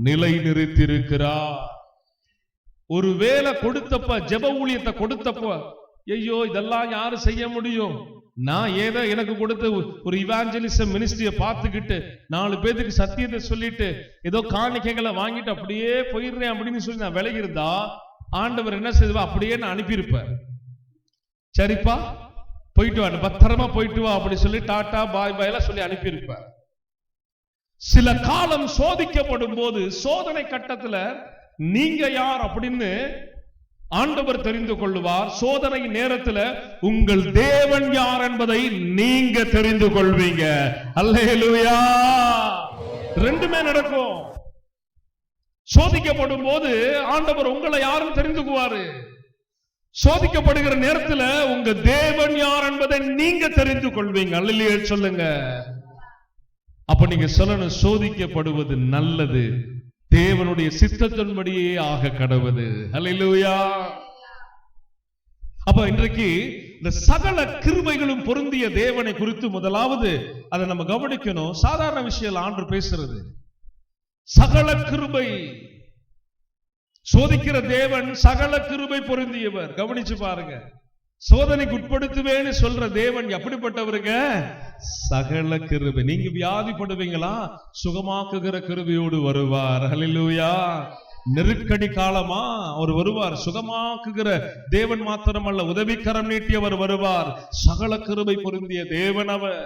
நிலைநிறுத்தியிருக்கிறார். ஒரு வேளை கொடுத்தப்ப, ஜெப ஊழியத்தை கொடுத்தப்ப, ஐயோ இதெல்லாம் யாரு செய்ய முடியும், நான் ஏதோ எனக்கு கொடுத்த ஒரு இவாஞ்சலிசம் மினிஸ்ட்ரியை பார்த்துக்கிட்டு 4 பேருக்கு சத்தியத்தை சொல்லிட்டு ஏதோ காணிக்கைகளை வாங்கிட்டு அப்படியே போயிடுறேன் அப்படின்னு சொல்லி நான் விலகி இருந்தா ஆண்டவர் என்ன செய்வா? அப்படியே நான் அனுப்பியிருப்பேன். சரிப்பா போயிட்டு வா, பத்திரமா போயிட்டு வா அப்படி சொல்லி டாட்டா பாய் பாய் எல்லாம் சொல்லி அனுப்பியிருப்பேன். சில காலம் சோதிக்கப்படும் போது, சோதனை கட்டத்துல நீங்க யார் அப்படின்னு ஆண்டவர் தெரிந்து கொள்வார். சோதனை நேரத்துல உங்கள் தேவன் யார் என்பதை நீங்க தெரிந்து கொள்வீங்க. அல்லேலூயா. ரெண்டுமே நடக்கும். சோதிக்கப்படும் போது ஆண்டவர் உங்களை யாரும் தெரிந்துக்குவாரு. சோதிக்கப்படுகிற நேரத்துல உங்க தேவன் யார் என்பதை நீங்க தெரிந்து கொள்வீங்க. அல்லேலூயா சொல்லுங்க. அப்ப நீங்க சொல்லணும், சோதிக்கப்படுவது நல்லது, தேவனுடைய சித்தத்தின்படியே ஆக கடவுது. அல்லேலூயா. அப்ப இன்றைக்கு இந்த சகல கிருபைகளும் பொருந்திய தேவனை குறித்து முதலாவது அதை நம்ம கவனிக்கணும். சாதாரண விஷயம் ஆண்டு பேசுறது சகல கிருபை. சோதிக்கிற தேவன் சகல கிருபை பொருந்தியவர். கவனிச்சு பாருங்க. சோதனைக்கு உட்படுத்துவேன்னு சொல்ற தேவன் எப்படிப்பட்டவருங்க? சகல கிருபை. நீங்க வியாதிப்படுவீங்களா? சுகமாக்குகிற கிருபையோடு வருவார். அல்லேலூயா. நெருக்கடி காலமா அவர் வருவார். சுகமாக்குகிற தேவன் மாத்திரமல்ல, உதவிக்கரம் நீட்டியவர் வருவார். சகல கிருபை பொருந்திய தேவன் அவர்.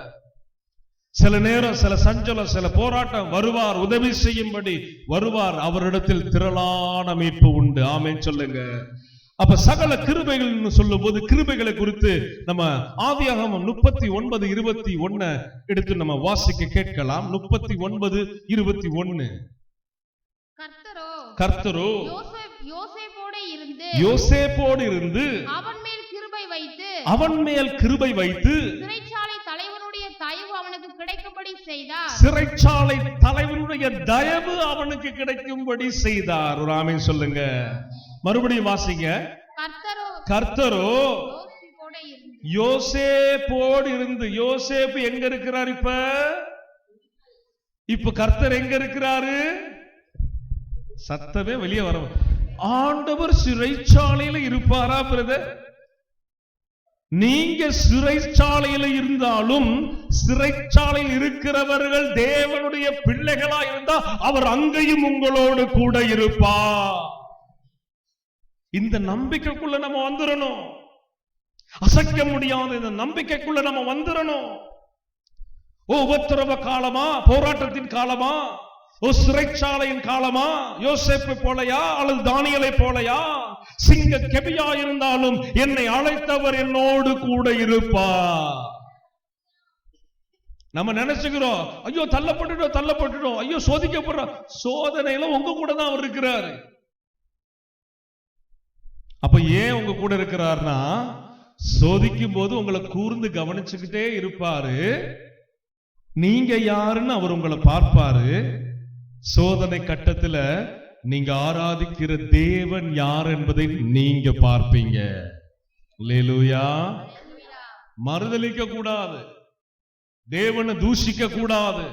சில நேரம் சில சஞ்சலம், சில போராட்டம் வருவார், உதவி செய்யும்படி வருவார். அவரிடத்தில் திரளான மீட்பு உண்டு. ஆமென் சொல்லுங்க. அப்ப சகல கிருபைகள் சொல்லும் போது கிருபைகளை குறித்து நம்ம ஆதியாகமம் 39:21 எடுத்து நம்ம வாசிக்க கேட்கலாம். 39:21. கர்த்தரோ யோசேப்போடு இருந்து அவன் மேல் கிருபை வைத்து சிறைச்சாலை தலைவனுடைய தயவு அவனுக்கு கிடைக்கும்படி செய்தார். சிறைச்சாலை தலைவனுடைய தயவு அவனுக்கு கிடைக்கும்படி செய்தார். ஒரு ஆமென் சொல்லுங்க. மறுபடியும் வாசிங்க. கர்த்தரோ யோசேப்போடு இருந்து. யோசேப்பு எங்க இருக்கிறார்? இப்ப கர்த்தர் எங்க இருக்கிறாரு? சத்தமே வெளியே வர. ஆண்டவர் சிறைச்சாலையில இருப்பாரா பிரதர்? நீங்க சிறைச்சாலையில இருந்தாலும் சிறைச்சாலையில் இருக்கிறவர்கள் தேவனுடைய பிள்ளைகளா இருந்தா அவர் அங்கேயும் உங்களோடு கூட இருப்பார். இந்த நம்பிக்கைக்குள்ள நம்ம வந்துடணும். அசைக்க முடியாத இந்த நம்பிக்கைக்குள்ள நம்ம வந்துடணும். உபத்திரவ காலமா, போராட்டத்தின் காலமா, சிறைச்சாலையின் காலமா, யோசேப்பை போலையா அல்லது தானியேலை போலையா, சிங்க கெபியா இருந்தாலும் என்னை அழைத்தவர் என்னோடு கூட இருப்பார். நம்ம நினைச்சுக்கிறோம், ஐயோ தள்ளப்பட்டுட்டோம், ஐயோ சோதிக்கப்படுறோம். சோதனையில உங்க கூட தான் அவர் இருக்கிறாரு. அப்ப ஏன் உங்க கூட இருக்கிறார்னா, சோதிக்கும் போது உங்களை கூர்ந்து கவனிச்சுக்கிட்டே இருப்பாரு. நீங்க யாருன்னு அவர் உங்களை பார்ப்பாரு. சோதனை கட்டத்துல நீங்க ஆராதிக்கிற தேவன் யார் என்பதை நீங்க பார்ப்பீங்க. அல்லேலூயா. மறுதலிக்க கூடாது, தேவனை தூஷிக்க கூடாது,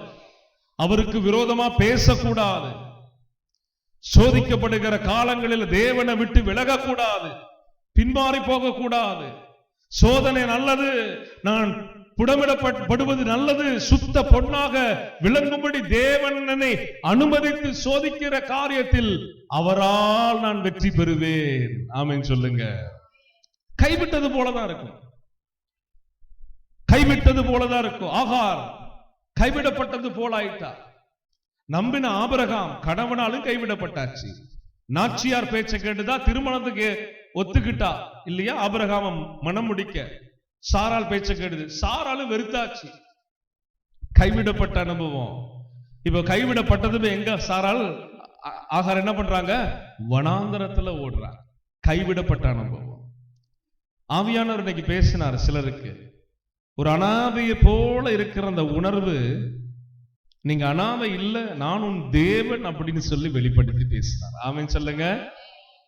அவருக்கு விரோதமா பேசக்கூடாது. சோதிக்கப்படுகிற காலங்களில் தேவனை விட்டு விலகக்கூடாது, பின்மாறி போக கூடாது. சோதனை நல்லது, நான் புடமிடப்படுவது நல்லது, சுத்த பொன்னாக விளங்கும்படி தேவனை அனுமதித்து சோதிக்கிற காரியத்தில் அவரால் நான் வெற்றி பெறுவேன். ஆமென் சொல்லுங்க. கைவிட்டது போலதான் இருக்கும், கைவிட்டது போலதான் இருக்கும். ஆகார் கைவிடப்பட்டது போல ஆயிட்டார். நம்பின ஆபிரகாம் கணவனாலும் கைவிடப்பட்டாச்சு. நாச்சியார் பேச்சை கேட்டுதான் திருமணத்துக்கு ஒத்துக்கிட்டா இல்லையா? ஆபிரகாம் மனம் முடிக்க சாராள் பேச்ச கேடுது. சாராலும் வெறுத்தாச்சு. கைவிடப்பட்ட அனுபவம். இப்ப கைவிடப்பட்டதுமே எங்க சாராள் ஆகார் என்ன பண்றாங்க? வனாந்தரத்துல ஓடுறாங்க. கைவிடப்பட்ட அனுபவம். ஆவியானவர் இன்னைக்கு பேசினார் சிலருக்கு. ஒரு அனாதையை போல இருக்கிற அந்த உணர்வு, நீங்க அனாதை இல்ல, நான் உன் தேவன் அப்படின்னு சொல்லி வெளிப்படுத்தி பேசினார். ஆமென் சொல்லுங்க.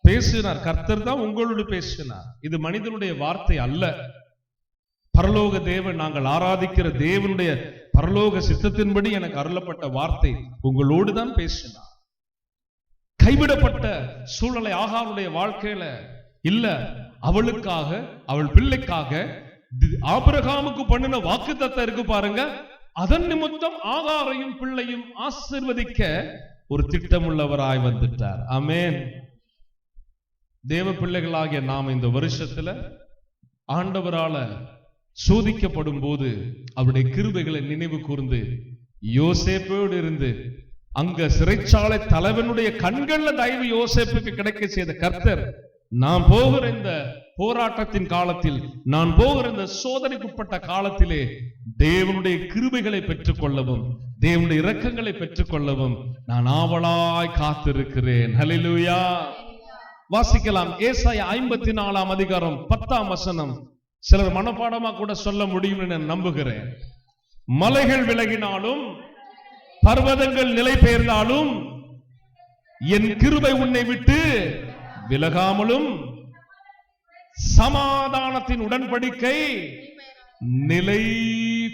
பேசினார். கர்த்தர் தான் உங்களோடு பேசினார். இது மனிதனுடைய வார்த்தை அல்ல. பரலோக தேவன், நாங்கள் ஆராதிக்கிற தேவனுடைய பரலோக சித்தத்தின்படி எனக்கு அருளப்பட்ட வார்த்தை உங்களோடு தான் பேசினார். கைவிடப்பட்ட சூழ்நிலை ஆகாருடைய வாழ்க்கையில இல்ல, அவளுக்காக, அவள் பிள்ளைக்காக ஆபிரகாமுக்கு பண்ணின வாக்குத்தத்தம் இருக்கு பாருங்க. அதன் நிமித்தம் ஆகாரையும் பிள்ளையும் ஆசீர்வதிக்க ஒரு திட்டமுள்ளவராய் வந்துட்டார். ஆமென். தேவ பிள்ளைகளாகிய நாம் இந்த வருஷத்துல ஆண்டவரால சோதிக்கப்படும் போது அவருடைய கிருபைகளை நினைவு கூர்ந்து, யோசேப்போடு இருந்து அங்க சிறைச்சாலை தலைவனுடைய கண்கள்ல தயவு யோசேப்புக்கு கிடைக்க செய்த கர்த்தர், நான் போகிற இந்த போராட்டத்தின் காலத்தில், நான் போகிற இந்த சோதனைக்குட்பட்ட காலத்திலே தேவனுடைய கிருபைகளை பெற்றுக் கொள்ளவும், தேவனுடைய இரக்கங்களை பெற்றுக் கொள்ளவும் நான் ஆவலாய் காத்திருக்கிறேன். ஹல்லேலூயா. வாசிக்கலாம். ஏசாயா 54 அதிகாரம் 10 வசனம். சிலர் மனப்பாடமா கூட சொல்ல முடியும் நான் நம்புகிறேன். மலைகள் விலகினாலும் பர்வதங்கள் நிலை பெயர்ந்தாலும் என் கிருபை உன்னை விட்டு விலகாமலும் சமாதானத்தின் உடன்படிக்கை நிலை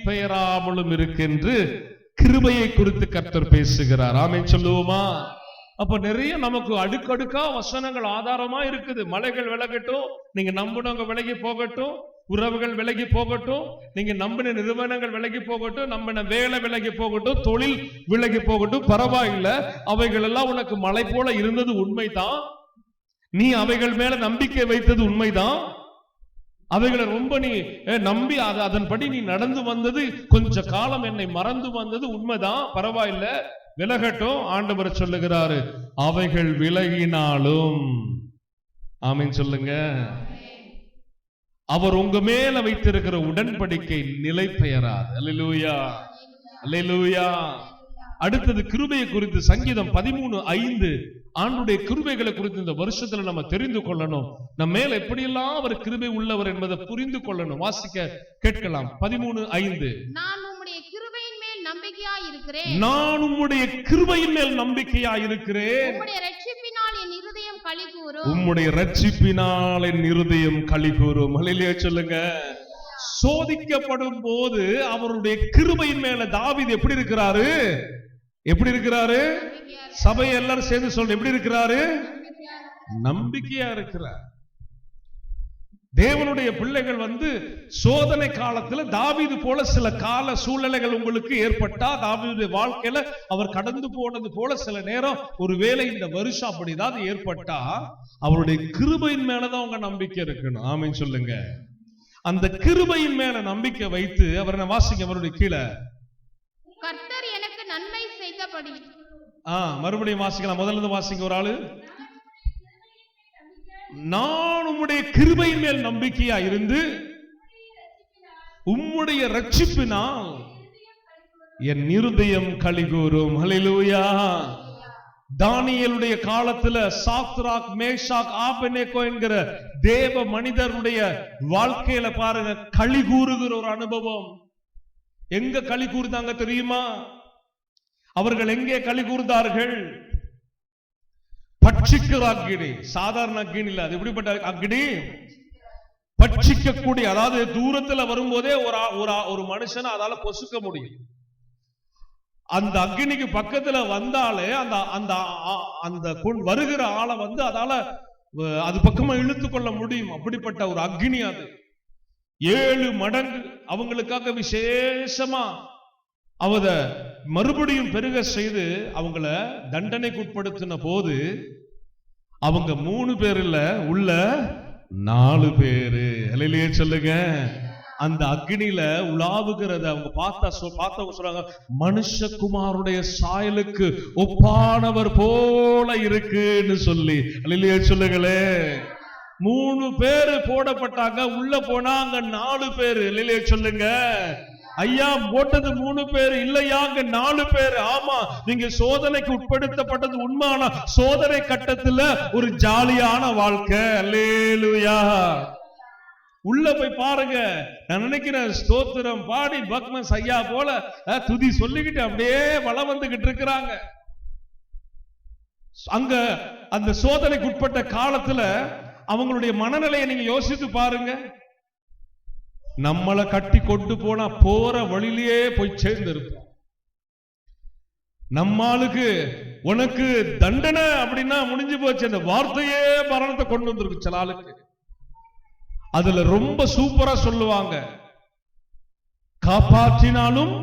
பெயராமலும் இருக்கின்று கிருபையை குறித்து கர்த்தர் பேசுகிறார். ஆமென் சொல்லுவோமா? அப்ப நிறைய நமக்கு அடுக்கடுக்கா வசனங்கள் ஆதாரமா இருக்குது. மலைகள் விலகட்டும், நீங்க நம்பினவங்க விலகி போகட்டும், உறவுகள் விலகி போகட்டும், நீங்க நம்பின நிறுவனங்கள் விலகி போகட்டும், நம்பின வேலை விலகி போகட்டும், தொழில் விலகி போகட்டும், பரவாயில்ல. அவைகள் எல்லாம் உனக்கு மலை போல இருந்தது உண்மைதான். நீ அவைகள் மேல நம்பிக்கை வைத்தது உண்மைதான். அவைகளை ரொம்ப நீ நம்பி அதன்படி நீ நடந்து வந்தது, கொஞ்ச காலம் என்னை மறந்து வந்தது உண்மைதான். பரவாயில்ல, விலகட்டும். ஆண்டவர் சொல்லுகிறாரு, அவைகள் விலகினாலும், ஆமென் சொல்லுங்க, அவர் உங்க மேல வைத்திருக்கிற உடன்படிக்கை நிலை பெயராது. அல்லேலூயா, அல்லேலூயா. அடுத்தது கிருபையை குறித்து சங்கீதம் 13:5. ஆண்டுடைய கிருபைகளை குறித்து இந்த வருஷத்துல நம்ம தெரிந்து கொள்ளணும். நம்ம மேல எப்படியெல்லாம் அவர் கிருபை உள்ளவர் என்பதை புரிந்து கொள்ளணும். வாசிக்க கேட்கலாம். 13:5. நான் உம்முடைய கிருபையின் மேல் நம்பிக்கையாய் இருக்கிறேன். நான் உம்முடைய கிருபையின் மேல் நம்பிக்கையாய் இருக்கிறேன். உம்முடைய இரட்சிப்பினால் என் இருதயம் களிகூரும். உம்முடைய இரட்சிப்பினால் என் இருதயம் களிகூரும். அல்லேலூயா சொல்லுங்க. சோதிக்கப்படும் போது அவருடைய கிருபையின் மேல தாவீது எப்படி இருக்கிறாரு? எப்படி இருக்கிறாரு? சபை எல்லாரும் சேர்ந்து சொல்ற எப்படி இருக்கிறாரு? நம்பிக்கையா இருக்கிறார். தேவனுடைய பிள்ளைகள் சோதனை காலத்துல தாவீது போல சில கால சூழ்நிலைகள் உங்களுக்கு ஏற்பட்டா, தாவீதுடைய வாழ்க்கையில அவர் கடந்து போனது போல சில நேரம் ஒருவேளை இந்த வருஷம் அப்படிதான் ஏற்பட்டா, அவருடைய கிருபையின் மேலதான் உங்க நம்பிக்கை இருக்கணும். ஆமென் சொல்லுங்க. அந்த கிருபையின் மேல நம்பிக்கை வைத்து அவர் என்ன வாசிங்க, அவருடைய கீழே கர்த்தர் எனக்கு நன்மை செய்தபடி. மறுபடியும் வாசிக்கலாம். முதல்ல வாசிங்க ஒரு ஆளு. நான் உம்முடைய கிருபையின் மேல் நம்பிக்கையா இருந்து உம்முடைய இரட்சிப்பினால் என் இருதயம் களிகூரும். ஹல்லேலூயா. தானியேலுடைய காலத்துல சாத்ராக், மேஷாக், ஆபேத்நேகோ என்கிற தேவ மனிதருடைய வாழ்க்கையில பாருங்க, களி கூறுகிற ஒரு அனுபவம். எங்க களி கூர்ந்தாங்க தெரியுமா? அவர்கள் எங்கே களி கூர்ந்தார்கள்? பட்சிக்கிற அக்கினி. சாதாரண அக்கினி இல்ல, அது எப்படிப்பட்ட அக்கினி? பட்சிக்கக்கூடிய, அதாவது தூரத்துல வரும்போதே ஒரு மனுஷனை அதால பொசுக்க முடியும். அந்த அக்னிக்கு பக்கத்துல வந்தாலே அந்த வருகிற ஆளை அதால அது பக்கமா இழுத்து கொள்ள முடியும். அப்படிப்பட்ட ஒரு அக்னி அது. 7 மடங்கு அவங்களுக்காக விசேஷமா அவத மறுபடியும் பெருக செய்து அவங்கள தண்டனைக்கு உட்படுத்தின போது அவங்க 3 பேர் இல்ல, உள்ள 4 பேரு. அல்லேலூயா சொல்லுங்க. அந்த அக்னியில உலாவுகிறத அவங்க பார்த்தவங்க சொல்றாங்க, மனுஷகுமாருடைய சாயலுக்கு ஒப்பானவர் போல இருக்குன்னு சொல்லி. அல்லேலூயா சொல்லுங்களே. 3 பேரு போடப்பட்டாங்க. உள்ள போனா அங்க 4 பேரு. இல்லையே சொல்லுங்க. ஐயா போட்டது 3 பேரு இல்லையா, அங்க 4 பேரு. ஆமா, நீங்க சோதனைக்கு உட்படுத்தப்பட்டது உண்மையான சோதனை கட்டத்துல ஒரு ஜாலியான வாழ்க்கை. அல்லேலூயா. உள்ள போய் பாருங்க. நான் நினைக்கிறேன் ஸ்தோத்திரம் பாடி பக்மஸ் ஐயா போல துதி சொல்லிக்கிட்டு அப்படியே வளம் வந்துகிட்டு இருக்கிறாங்க. அங்க அந்த சோதனைக்கு உட்பட்ட காலத்துல அவங்களுடைய மனநிலையை நீங்க யோசித்து பாருங்க. நம்மளை கட்டி கொண்டு போனா போற வழியிலேயே போய் சேர்ந்து இருப்போம். நம்மளுக்கு உனக்கு தண்டனை அப்படின்னா முடிஞ்சு போச்சு. அந்த வார்த்தையே மரணத்தை கொண்டு வந்திருக்கு சில ஆளுக்கு. அதுல ரொம்ப சூப்பரா சொல்லுவாங்க, காப்பாற்றினாலும்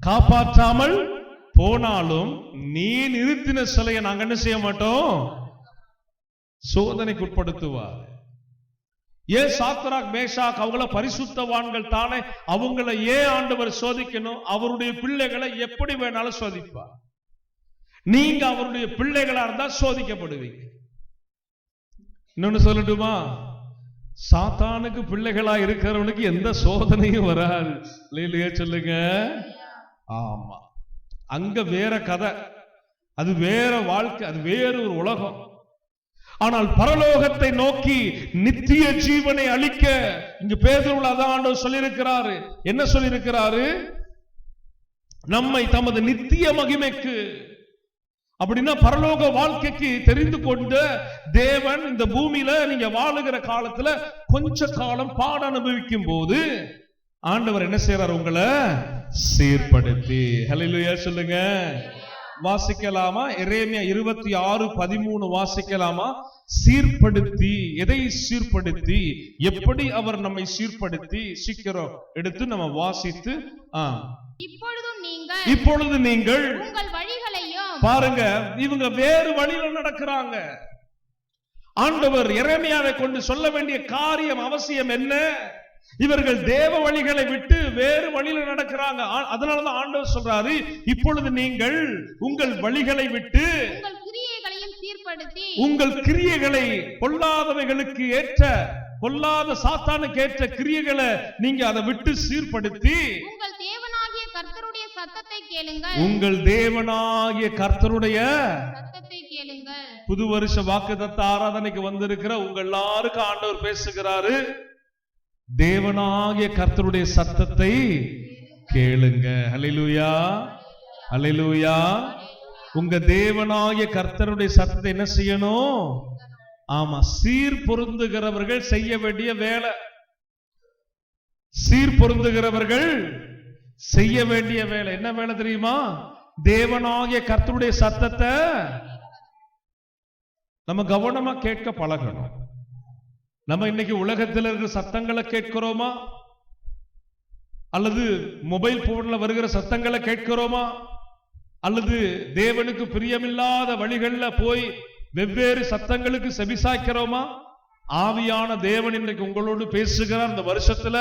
காப்பாற்றாமல் போனாலும் நீ நிறுத்தின சிலையை நாங்க என்ன செய்ய மாட்டோம், சோதனைக்கு உட்படுத்துவார். ஏன் சாத்ராக் மேஷாக் அவங்கள பரிசுத்தவான்கள் தானே, அவங்களை ஏன் ஆண்டவர் சோதிக்கணும்? அவருடைய பிள்ளைகளை எப்படி வேணாலும் சோதிப்பார். நீங்க அவருடைய பிள்ளைகளா இருந்தா சோதிக்கப்படுவீங்க. இன்னொன்னு சொல்லட்டுமா, சாத்தானுக்கு பிள்ளைகளா இருக்கிறவனுக்கு எந்த சோதனையும் வராது. இல்லையா சொல்லுங்க. ஆமா, அங்க வேற கதை, அது வேற வாழ்க்கை, அது வேற ஒரு உலகம். ஆனால் பரலோகத்தை நோக்கி நித்திய ஜீவனை அளிக்க இங்க பேதுருவுல அதான் ஆண்டவர் சொல்லியிருக்கிறாரு. என்ன சொல்லியிருக்கிறாரு? நம்மை தமது நித்திய மகிமைக்கு, அப்படின்னா பரலோக வாழ்க்கைக்கு தெரிந்து கொண்ட தேவன் இந்த பூமியில நீங்க வாழுகிற காலத்துல கொஞ்ச காலம் பாட அனுபவிக்கும் போது ஆண்டவர் என்ன செய்யறார்? உங்களை சீர்படுத்தி. ஹல்லேலூயா சொல்லுங்க. வாசிக்கலாமா? எரேமியா 26:13 வாசிக்கலாமா? சீர்படுத்தி. எதை சீர்படுத்தி? எப்படி அவர் நம்மை சீர்படுத்தி? சீக்கிரம் எடுத்து நம்ம வாசித்து இப்பொழுது நீங்கள் உங்கள் வழிகளையும் பாருங்க. இவங்க வேறு வழியில நடக்கிறாங்க. ஆண்டவர் எரேமியாவை கொண்டு சொல்ல வேண்டிய காரியம் அவசியம் என்ன? இவர்கள் தேவ வழிகளை விட்டு வேறு வழியில நடக்கிறாங்க. அதனாலதான் ஆண்டவர் சொல்றாரு, இப்பொழுது நீங்கள் உங்கள் வழிகளை விட்டு உங்கள் கிரியைகளையும் சீர்படுத்தி, உங்கள் கிரியைகளை பொல்லாதவைகளுக்கு ஏற்ற, பொல்லாத சாத்தானுக்கு ஏற்ற கிரியைகளை நீங்க அதை விட்டு சீர்படுத்தி உங்கள் தேவனாகிய கர்த்தருடைய சத்தத்தை கேளுங்கள். உங்கள் தேவனாகிய கர்த்தருடைய சத்தத்தை கேளுங்கள். புது வருஷ வாக்குத்தத்த ஆராதனைக்கு வந்திருக்கிற உங்க எல்லாருக்கும் ஆண்டவர் பேசுகிறாரு, தேவனாகிய கர்த்தருடைய சத்தத்தை கேளுங்க. ஹல்லேலூயா, ஹல்லேலூயா. உங்க தேவனாகிய கர்த்தருடைய சத்தத்தை என்ன செய்யணும்? ஆமா, சீர் பொருந்துகிறவர்கள் செய்ய வேண்டிய வேலை. சீர் பொருந்துகிறவர்கள் செய்ய வேண்டிய வேலை என்ன வேலை தெரியுமா? தேவனாகிய கர்த்தருடைய சத்தத்தை நம்ம கவனமா கேட்க பழகணும். நம்ம இன்னைக்கு உலகத்தில் இருக்கிற சத்தங்களை கேட்கிறோமா, அல்லது மொபைல் போன்ல வருகிற சத்தங்களை கேட்கிறோமா, அல்லது தேவனுக்கு பிரியமில்லாத வழிகள்ல போய் வெவ்வேறு சத்தங்களுக்கு செவிசாய்க்கிறோமா? ஆவியான தேவன் இன்றைக்கு உங்களோடு பேசுகிறார். இந்த வருஷத்துல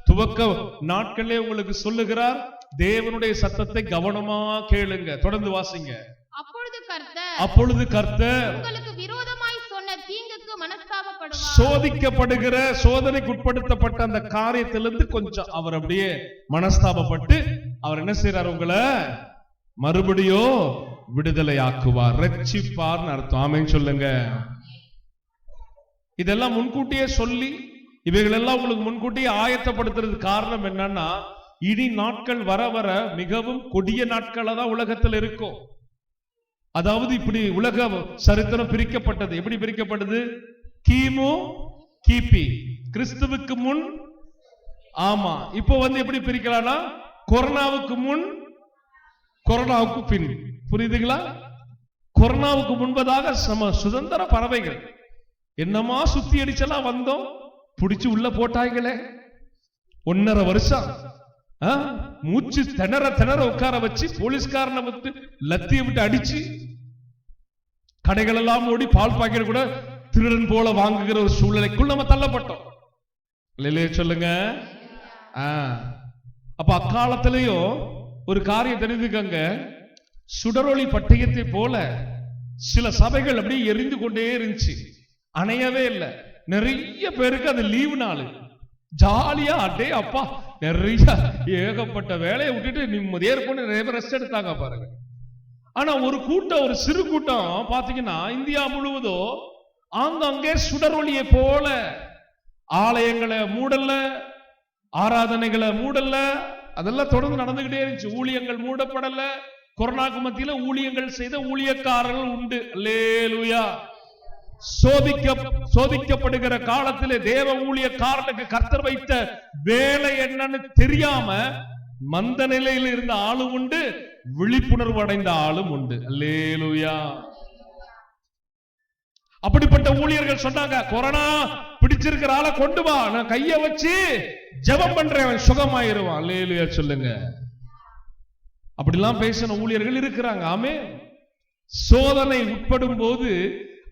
துவக்க நாட்களே உங்களுக்கு சொல்லுகிறார், தேவனுடைய சத்தத்தை கவனமா கேளுங்க. தொடர்ந்து வாசிங்க. அப்பொழுது கர்த்தர் உங்களுக்கு விரோதமாய் சொன்ன தீங்குக்கு மனஸ்தாபப்படுவார். சோதிக்கப்படுகிற, சோதனைக்கு உட்படுத்தப்பட்ட அந்த காரியத்திலிருந்து கொஞ்சம் அவர் அப்படியே மனஸ்தாபப்பட்டு அவர் என்ன செய்யறார்? உங்களை மறுபடியும் விடுதலை ஆக்குவார், ரட்சிப்பார் அர்த்தம். ஆமென் சொல்லுங்க. இதெல்லாம் முன்கூட்டியே சொல்லி இவைகள் எல்லாம் உங்களுக்கு முன்கூட்டியே ஆயத்தப்படுத்துறது காரணம் என்னன்னா, இனி நாட்கள் வர வர மிகவும் கொடிய நாட்களா தான் உலகத்தில் இருக்கும். அதாவது இப்படி உலக சரித்திரம் பிரிக்கப்பட்டது. எப்படி பிரிக்கப்பட்டது? கிமு, கிபி, கிறிஸ்துவுக்கு முன். ஆமா, இப்போ எப்படி பிரிக்கலாம்னா கொரோனாவுக்கு முன், கொரோனாவுக்கு பின். புரியுதுங்களா? கொரோனாவுக்கு முன்பதாக சுதந்திர பறவைகள் என்னமா சுத்தி அடிச்செல்லாம் வந்தோம், புடிச்சு உள்ள போட்டாங்களே. 1.5 வருஷம் மூச்சு திணற திணற உட்கார வச்சு போலீஸ்காரனை விட்டு லத்திய விட்டு அடிச்சு, கடைகள் எல்லாம் ஓடி பால் பாக்கெட் கூட திருடன் போல வாங்குகிற ஒரு சூழ்நிலைக்குள் நம்ம தள்ளப்பட்டோம். இல்லையே சொல்லுங்க. அப்ப அக்காலத்திலேயும் ஒரு காரியம் தெரிஞ்சுக்கங்க, சுடரொளி பட்டயத்தை போல சில சபைகள் அப்படியே எரிந்து கொண்டே இருந்துச்சு, அணையவே இல்லை. நிறைய பேருக்கு அது லீவு நாள், ஜாலியா அடே அப்பா நிறைய ஏகப்பட்ட வேலையை விட்டுட்டு நிம்மதியா இருப்போம்னு நிறைய பேர் ரெஸ்ட் எடுத்தாங்க பாருங்க. ஆனா ஒரு கூட்டம், ஒரு சிறு கூட்டம் பாத்தீங்கன்னா இந்தியா முழுவதும் ஆங்காங்கே சுடரொளியை போல ஆலயங்களை மூடல, ஆராதனைகளை மூடல, அதெல்லாம் தொடர்ந்து நடந்துகிட்டே இருந்துச்சு. ஊழியங்கள் மூடப்படல. கொரோனாக்கு மத்தியில ஊழியங்கள் செய்த ஊழியக்காரர்கள் உண்டு. அல்லேலூயா. சோதிக்கப்படுகிற காலத்திலே தேவ ஊழியக்காரனுக்கு கர்த்தர் வைத்த வேலை என்னன்னு தெரியாம மந்த நிலையில் இருந்த ஆளும் உண்டு, விழிப்புணர்வு அடைந்த ஆளும் உண்டு. அல்லேலூயா. அப்படிப்பட்ட ஊழியர்கள் சொன்னாங்க, கொரோனா பிடிச்சிருக்கிற ஆளை கொண்டு வா, நான் கைய வச்சு ஜெபம் பண்றேன், சுகமாயிருவான். அல்லேலூயா சொல்லுங்க. அப்படிலாம் பேசின ஊழியர்கள் இருக்கிறாங்க. ஆமே. சோதனை உட்படும் போது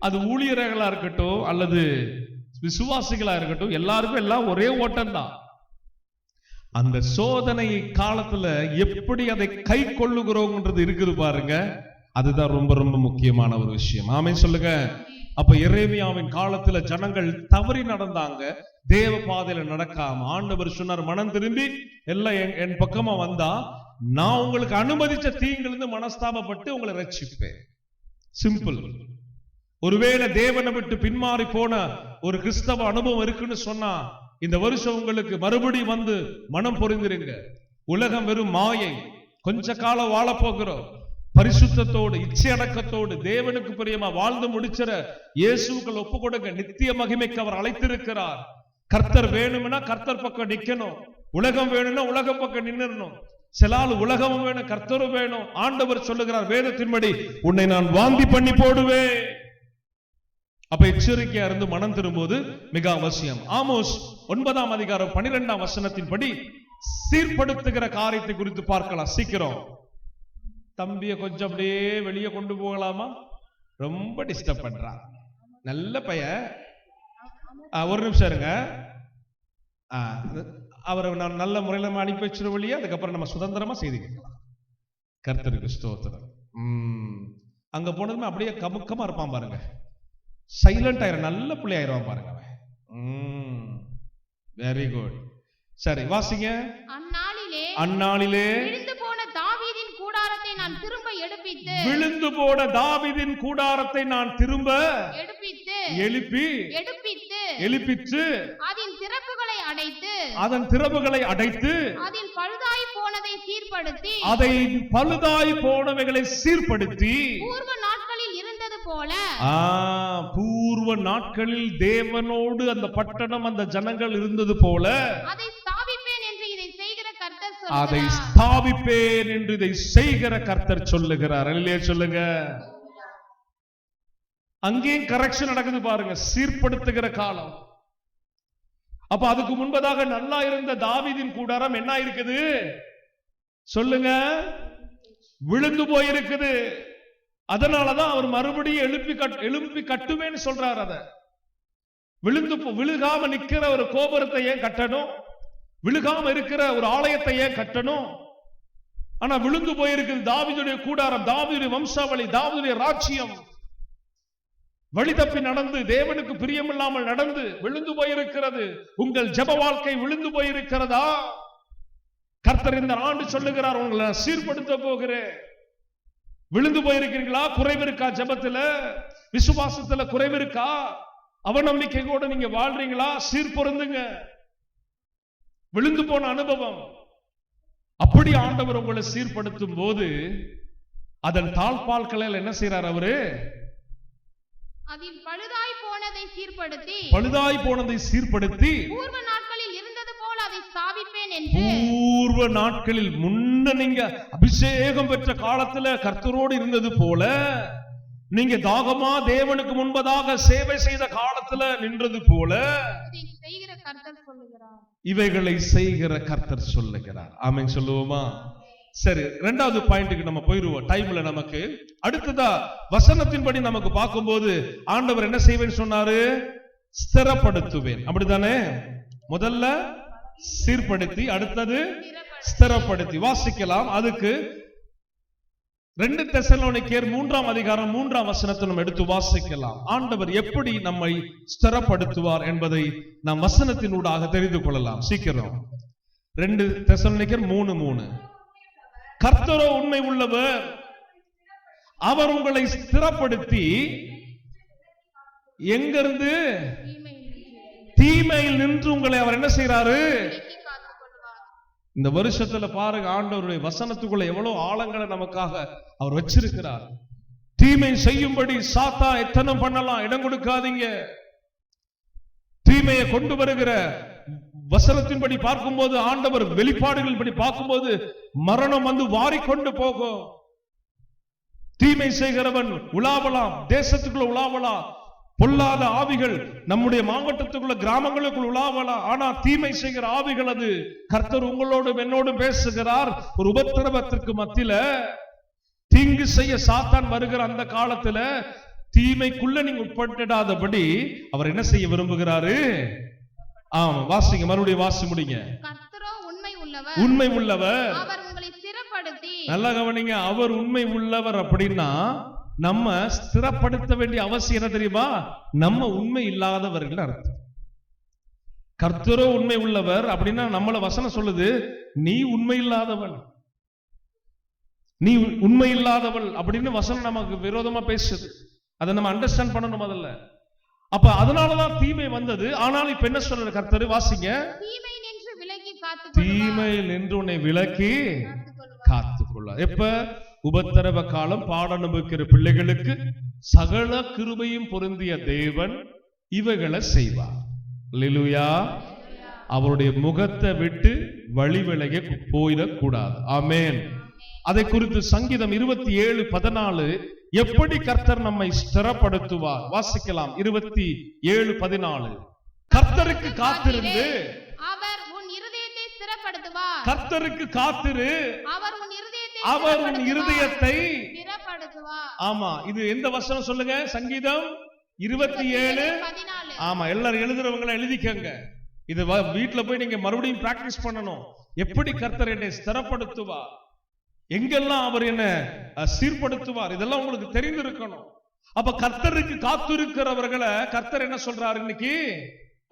அது ஊழியர்களா இருக்கட்டும் அல்லது விசுவாசிகளா இருக்கட்டும், எல்லாருக்கும் எல்லாம் ஒரே ஓட்டம் தான். அந்த சோதனை காலத்துல எப்படி அதை கை கொள்ளுகிறோம்ன்றது இருக்குது பாருங்க, அதுதான் ரொம்ப ரொம்ப முக்கியமான ஒரு விஷயம். ஆமே சொல்லுங்க. அப்ப எரேமியாவின் காலத்துல ஜனங்கள் தவறி நடந்தாங்க, தேவ பாதையில நடக்காம. ஆண்டவர் சொன்னார், மனம் திரும்பி எல்லாம் என் பக்கமா வந்தா நான் உங்களுக்கு அனுமதிச்ச தீங்கிலிருந்து மனஸ்தாபப்பட்டு உங்களை ரட்சிப்பேன். சிம்பிள். ஒருவேளை தேவனை விட்டு பின்மாறி போன ஒரு கிறிஸ்தவ அனுபவம் இருக்குன்னு சொன்னா இந்த வருஷம் உங்களுக்கு மறுபடி வந்து மனம் பொருந்திருங்க. உலகம் வெறும் மாயை, கொஞ்ச காலம் வாழ போகிறோம். பரிசுத்தத்தோடு இச்சை அடக்கத்தோடு தேவனுக்கு பிரியமா வாழ்ந்து முடிச்சிற இயேசுக்கள் ஒப்பு கொடுங்க. நித்திய மகிமைக்கு அவர் அழைத்திருக்கிறார். கர்த்தர் வேணும்னா கர்த்தர் பக்கம் நிக்கணும், உலகம் வேணும்னா உலகம் பக்கம் நின்னுறணும். சிலால் உலகமும் வேணும், கர்த்தரும் வேணும். ஆண்டவர் சொல்லுகிறார் வேதத்தின்படி, உன்னை நான் வாந்தி பண்ணி போடுவேன். அப்ப எச்சரிக்கையா இருந்து மனம் திரும்புவது மிக அவசியம். ஆமோஸ் 9ஆம் அதிகாரம் 12ஆம் வசனத்தின்படி சீர்படுத்துகிற காரியத்தை குறித்து பார்க்கலாம். சீக்கிரம் தம்பிய கொஞ்சம் அப்படியே வெளியே கொண்டு போகலாமா? ரொம்ப டிஸ்டர்ப் பண்றான். நல்ல பையன், ஒரு நிமிஷம் இருங்க. அவரை நான் நல்ல முறையில அனுப்பி வச்சிருவோம் இல்லையா, அதுக்கப்புறம் நம்ம சுதந்திரமா செய்து கேட்கலாம். கர்த்தருக்கு ஸ்தோத்திரம். அங்க போனதுமே அப்படியே கமுக்கமா இருப்பான் பாருங்க, சைலண்ட் ஆயிரம், நல்ல பிள்ளை ஆயிரம் பாருங்க. Very good. சரி வாசிங்க. அந்நாளிலே விழுந்து போன தாவீதின் கூடாரத்தை நான் திரும்ப எழுப்பித்து அதன் திறப்புகளை அடைத்து அதன் பழுதாய் போனவைகளை சீர்படுத்தி பூர்வ நாட்களில் தேவனோடு அந்த பட்டணம் அந்த ஜனங்கள் இருந்தது போல அதை ஸ்தாபிப்பேன் என்று இதை செய்கிற கர்த்தர் சொல்லுகிறார். அல்லேலூயா சொல்லுங்க. அங்கேயும் கரெக்ஷன் நடக்குது பாருங்க, சீர்படுத்துகிற காலம். அப்ப அதுக்கு முன்பதாக நல்லா இருந்த தாவீதின் கூடாரம் என்ன இருக்குது சொல்லுங்க? விழுந்து போயிருக்குது. அதனாலதான் அவர் மறுபடியும் எழுப்பி கட்டுவேன்னு சொல்றார். அத விழுகாம நிக்கிற ஒரு கோபுரத்தை ஏன் கட்டணும்? விழுகாம இருக்கிற ஒரு ஆலயத்தை ஏன் கட்டணும்? ஆனா விழுந்து போயிருக்குது தாவீதுடைய கூடாரம், தாவீதுடைய வம்சாவளி, தாவீதுடைய ராஜ்யம். வழி தப்பி நடந்து, தேவனுக்கு பிரியமில்லாமல் நடந்து விழுந்து போயிருக்கிறது. உங்கள் ஜெப வாழ்க்கை விழுந்து போயிருக்கிறதா? கர்த்தர் இந்த ஆண்டு சொல்லுகிறார், உங்களை சீர்படுத்த போகிறேன். விழுந்து போயிருக்கிறீங்களா? குறைவு இருக்கா? ஜெபத்துல விசுவாசத்துல குறைவு இருக்கா? அவநம்பிக்கை கூட நீங்க வாழ்றீங்களா? சீர்பொருந்துங்க. விழுந்து போன அனுபவம். அப்படி ஆண்டவர் உங்களை சீர்படுத்தும் போது அதன் தாழ்பால்களில் என்ன செய்யறார் அவரு? அதில் பழுதாய் போனதை சீர்படுத்தி பூர்வ நாட்களில் இருந்தது போல அதை ஸ்தாபிப்பேன் என்று. பூர்வ நாட்களில் முன்ன நீங்க அபிஷேகம் பெற்ற காலத்துல கர்த்தரோடு இருந்தது போல, நீங்க தாகமா தேவனுக்கு முன்பதாக சேவை செய்த காலத்துல நின்றது போல இவைகளை செய்கிற கர்த்தர் சொல்லுகிறார். ஆமென் சொல்லுவோமா? சரி, இரண்டாவது பாயிண்ட்டுக்கு நம்ம போயிருவோம். டைம்ல நமக்கு அடுத்ததா வசனத்தின்படி நமக்கு பார்க்கும்போது ஆண்டவர் என்ன செய்வேன்னு சொன்னாரு? ஸ்திரப்படுத்துவேன். அப்படித்தானே? முதல்ல சீர்படுத்தி, அடுத்தது ஸ்திரப்படுத்தி. வாசிக்கலாம். அதுக்கு 2 தெசலோனிக்கேயர் 3ஆம் அதிகாரம் 3ஆம் வசனத்தை நம்ம எடுத்து வாசிக்கலாம். ஆண்டவர் எப்படி நம்மை ஸ்திரப்படுத்துவார் என்பதை நாம் வசனத்தினூடாக தெரிந்து கொள்ளலாம். சீக்கிரம் 2 தெசலோனிக்கேயர் 3:3. கர்த்தரோ உண்மை உள்ளவர், அவர் உங்களை ஸ்திரப்படுத்தி எங்கிருந்து? தீமையில் நின்று உங்களை அவர் என்ன செய்யறாரு? இந்த வருஷத்துல பாருங்க, ஆண்டவருடைய வசனத்துக்குள்ள எவ்வளவு ஆழங்களை நமக்காக அவர் வச்சிருக்கிறார். தீமை செய்யும்படி சாத்தா எத்தனை பண்ணலாம், இடம் கொடுக்காதீங்க. தீமையை கொண்டு வருகிற வசனத்தின்படி பார்க்கும்போது, ஆண்டவர் வெளிப்பாடுகள் படி பார்க்கும்போது மரணம் வந்து வாரிக்கொண்டு போகும். தீமை செய்கிறவன் உலாவலாம், தேசத்துக்குள்ள உலாவலாம், பொல்லாத ஆவிகள் நம்முடைய மாவட்டத்துக்குள்ள கிராமங்களுக்குள் உலாவலாம். ஆனா தீமை செய்கிற ஆவிகள் அது கர்த்தர் உங்களோடும் என்னோடும் பேசுகிறார். ஒரு உபத்திரவத்திற்கு மத்தியில தீங்கு செய்ய சாத்தான் வருகிற அந்த காலத்துல தீமைக்குள்ள நீங்க உட்பட்டுடாதபடி அவர் என்ன செய்ய விரும்புகிறாரு? வாசிங்க, மறுபடியும் வாசி முடிங்க. உண்மை உள்ளவர், அவர் உங்களை ஸ்திரப்படுத்தி. நல்லா கவனிங்க, அவர் உண்மை உள்ளவர் அப்படின்னா நம்ம ஸ்திரப்படுத்த வேண்டிய அவசியம் என்ன தெரியுமா? நம்ம உண்மை இல்லாதவர்கள் அர்த்தம். கர்த்தரோ உண்மை உள்ளவர் அப்படின்னா நம்மள வசனம் சொல்லுது, நீ உண்மை இல்லாதவன், நீ உண்மை இல்லாதவள் அப்படின்னு வசனம் நமக்கு விரோதமா பேசுது. அதை நம்ம அண்டர்ஸ்டாண்ட் பண்ணணும் முதல்ல. அப்ப அதனாலதான் தீமை வந்தது. ஆனால் இப்ப என்ன சொல்ற கர்த்தர்? வாசிங்க. தீமையில் நின்று உன்னை விலக்கி காத்துக்கொள்ள. எப்ப? உபத்திரவ காலம் பாட அனுபவிக்கிற பிள்ளைகளுக்கு சகல கிருபையும் பொருந்திய தேவன் இவைகளை செய்வார். அல்லேலூயா. அவருடைய முகத்தை விட்டு வழி விலகி போயிடக்கூடாது. ஆமென். அதை குறித்து சங்கீதம் 27:14 எப்படி கர்த்தர் நம்மை ஸ்திரப்படுத்துவார் வாசிக்கலாம். 27:14. கர்த்தருக்கு காத்திருந்து அவர் உன் இருதயத்தை ஸ்திரப்படுத்துவார். கர்த்தருக்கு காத்திரு, அவர் உன் இருதயத்தை ஸ்திரப்படுத்துவார். ஆமா, இது எந்த வசனம் சொல்லுங்க? சங்கீதம் 27:14. ஆமா, எல்லாரும் எழுதுறவங்க எழுதிக்கங்க. இது வீட்டுல போய் நீங்க மறுபடியும் பிராக்டிஸ் பண்ணணும். எப்படி கர்த்தர் என்னை ஸ்திரப்படுத்துவார், எங்கெல்லாம் அவர் என்ன சீர்படுத்துவார், இதெல்லாம் உங்களுக்கு தெரிந்திருக்கணும். அப்ப கர்த்தருக்கு காத்திருக்கிறவர்களை கர்த்தர் என்ன சொல்றாரு இன்னைக்கு?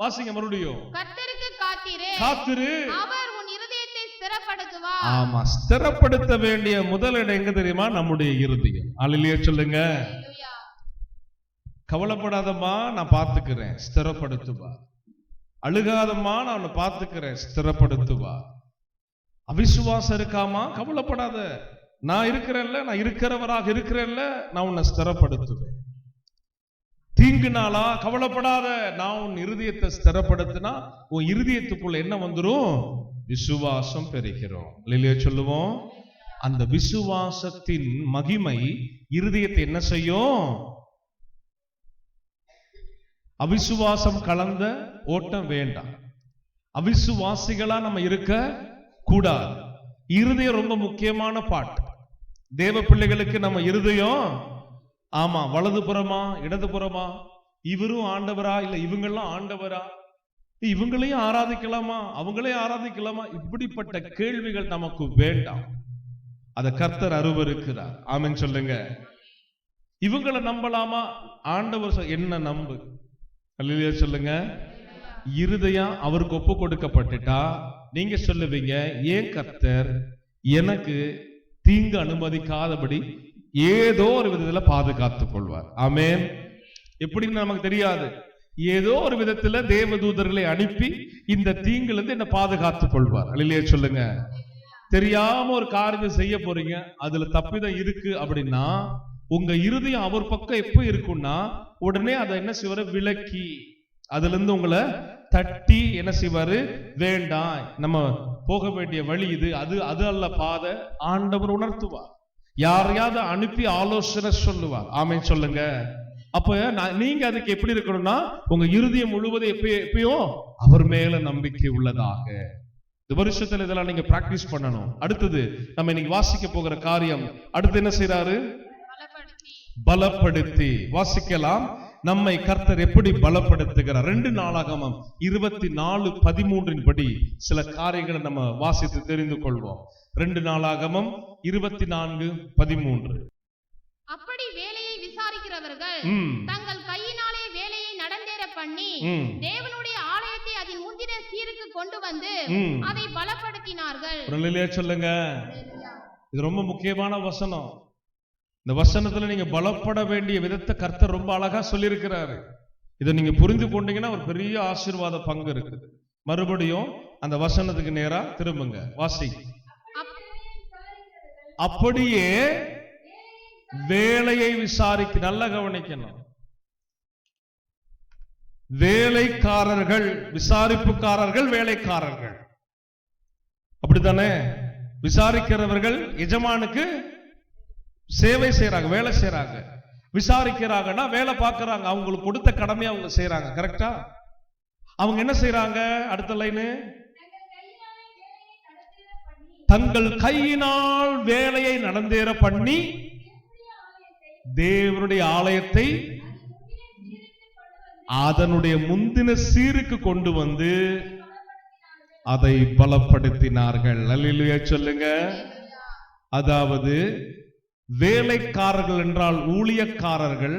வாசிங்க மறுபடியும். கர்த்தருக்கு காத்திரு, அவர் உன் இருதயத்தை ஸ்திரப்படுத்துவார். ஆமா, ஸ்திரப்படுத்த வேண்டிய முதல் இடம் எங்க தெரியுமா? நம்முடைய இருதயம். அல்லேலூயா சொல்லுங்க. கவலைப்படாதம்மா, நான் பார்த்துக்கிறேன், ஸ்திரப்படுத்துவா. அழுகாதம்மா, நான் பார்த்துக்கிறேன், ஸ்திரப்படுத்துவா. அவிசுவாசம் இருக்காமா? கவலைப்படாத, நான் இருக்கிறேன்ல, நான் இருக்கிறவராக இருக்கிறேன்ல, நான் உன்னை ஸ்திரப்படுத்துவேன். தீங்கு நாளா? கவலைப்படாத, நான் உன் இருதயத்தை ஸ்திரப்படுத்தினா உன் இருதயத்துக்குள்ள என்ன வந்துரும்? விசுவாசம் பெறுகிறோம். இல்லையா சொல்லுவோம். அந்த விசுவாசத்தின் மகிமை இருதயத்தை என்ன செய்யும்? அவிசுவாசம் கலந்த ஓட்டம் வேண்டாம். அவிசுவாசிகளா நம்ம இருக்க கூடாது. இருதயம் ரொம்ப முக்கியமான பாட்டு. தேவ பிள்ளைகளுக்கு நம்ம இருதயம், ஆமா, வலது புறமா இடது புறமா, இவரும் ஆண்டவரா இல்ல இவங்கெல்லாம் ஆண்டவரா, இவங்களையும் ஆராதிக்கலாமா அவங்களையும் ஆராதிக்கலாமா, இப்படிப்பட்ட கேள்விகள் நமக்கு வேண்டாம். அத கர்த்தர் அருவருக்கிறார். ஆமென் சொல்லுங்க. இவங்களை நம்பலாமா? ஆண்டவர் என்ன நம்பு. அல்லேலூயா சொல்லுங்க. இருதயம் அவருக்கு ஒப்பு கொடுக்கப்பட்டுட்டா நீங்க சொல்லுவீங்க, ஏன் கர்த்தர் எனக்கு தீங்கு அனுமதிக்காதபடி ஏதோ ஒரு விதத்துல பாதுகாத்துக் கொள்வார். ஆமென். எப்படின்னு நமக்கு தெரியாது. ஏதோ ஒரு விதத்துல தேவதூதர்களை அனுப்பி இந்த தீங்குல இருந்து என்ன பாதுகாத்துக் கொள்வார். அல்லேலூயா சொல்லுங்க. தெரியாம ஒரு காரியம் செய்ய போறீங்க, அதுல தப்பிதம் இருக்கு அப்படின்னா உங்க இருதயம் அவர் பக்கம் எப்ப இருக்குன்னா உடனே அதை என்ன செய்வாரு? விலக்கி அதுல இருந்து உங்களை தட்டி என்ன செய்வாரு? வேண்டாம், நம்ம போக வேண்டிய வழி இது, அது அல்ல பாதை. ஆண்டவர் உணர்த்துவார். யாரையாவது அனுப்பி ஆலோசனை சொல்லுவார். ஆமென் சொல்லுங்க. அப்ப நீங்க அதுக்கு எப்படி இருக்கணும்னா உங்க இருதயம் முழுவதும் எப்பயும் அவர் மேல நம்பிக்கை உள்ளதாக. இந்த வருஷத்துல இதெல்லாம் நீங்க பிராக்டிஸ் பண்ணணும். அடுத்தது நம்ம இன்னைக்கு வாசிக்க போகிற காரியம், அடுத்து என்ன செய்யறாரு? பலப்படுத்தி. வாசிக்கலாம். நம்மை கர்த்தர் எப்படி பலப்படுத்துகிறார்? 2 நாளாகமம் 24:13 படி சில காரியங்களை நம்ம வாசித்து தெரிந்து கொள்வோம். 2 நாளாகமம் 24:13. அப்படி வேலையை விசாரிக்கிறவர்கள் தங்கள் கையினாலே வேலையை நடந்தேற பண்ணி தேவனுடைய ஆலயத்தை அதன் முந்தின சீருக்கு கொண்டு வந்து அதை பலப்படுத்தினார்கள். சொல்லுங்க, இது ரொம்ப முக்கியமான வசனம். இந்த வசனத்துல நீங்க பலப்பட வேண்டிய விதத்தை கர்த்தர் ரொம்ப அழகா சொல்லியிருக்கிறாரு. இதை நீங்க புரிந்து கொண்டீங்கன்னா ஒரு பெரிய ஆசீர்வாத பங்கு இருக்குது. மறுபடியும் அந்த வசனத்துக்கு நேரா திரும்புங்க, வாசி. அப்படியே வேலையை விசாரிக்க, நல்லா கவனிக்கணும். வேலைக்காரர்கள், விசாரிப்புக்காரர்கள், வேலைக்காரர்கள், அப்படித்தானே? விசாரிக்கிறவர்கள் எஜமானுக்கு சேவை செய்யறாங்க, வேலை செய்யறாங்க. விசாரிக்கிறாங்கன்னா வேலை பார்க்கறாங்க, அவங்களுக்கு கொடுத்த கடமையை அவங்க செய்யறாங்க. கரெக்டா? அவங்க என்ன செய்யறாங்க? அடுத்த லைனு, தங்கள் கையினால் வேலையை நடந்தேற பண்ணி தேவனுடைய ஆலயத்தை அதனுடைய முந்தின சீருக்கு கொண்டு வந்து அதை பலப்படுத்தினார்கள். அல்லேலூயா சொல்லுங்க. அதாவது வேலைக்காரர்கள் என்றால் ஊழியக்காரர்கள்,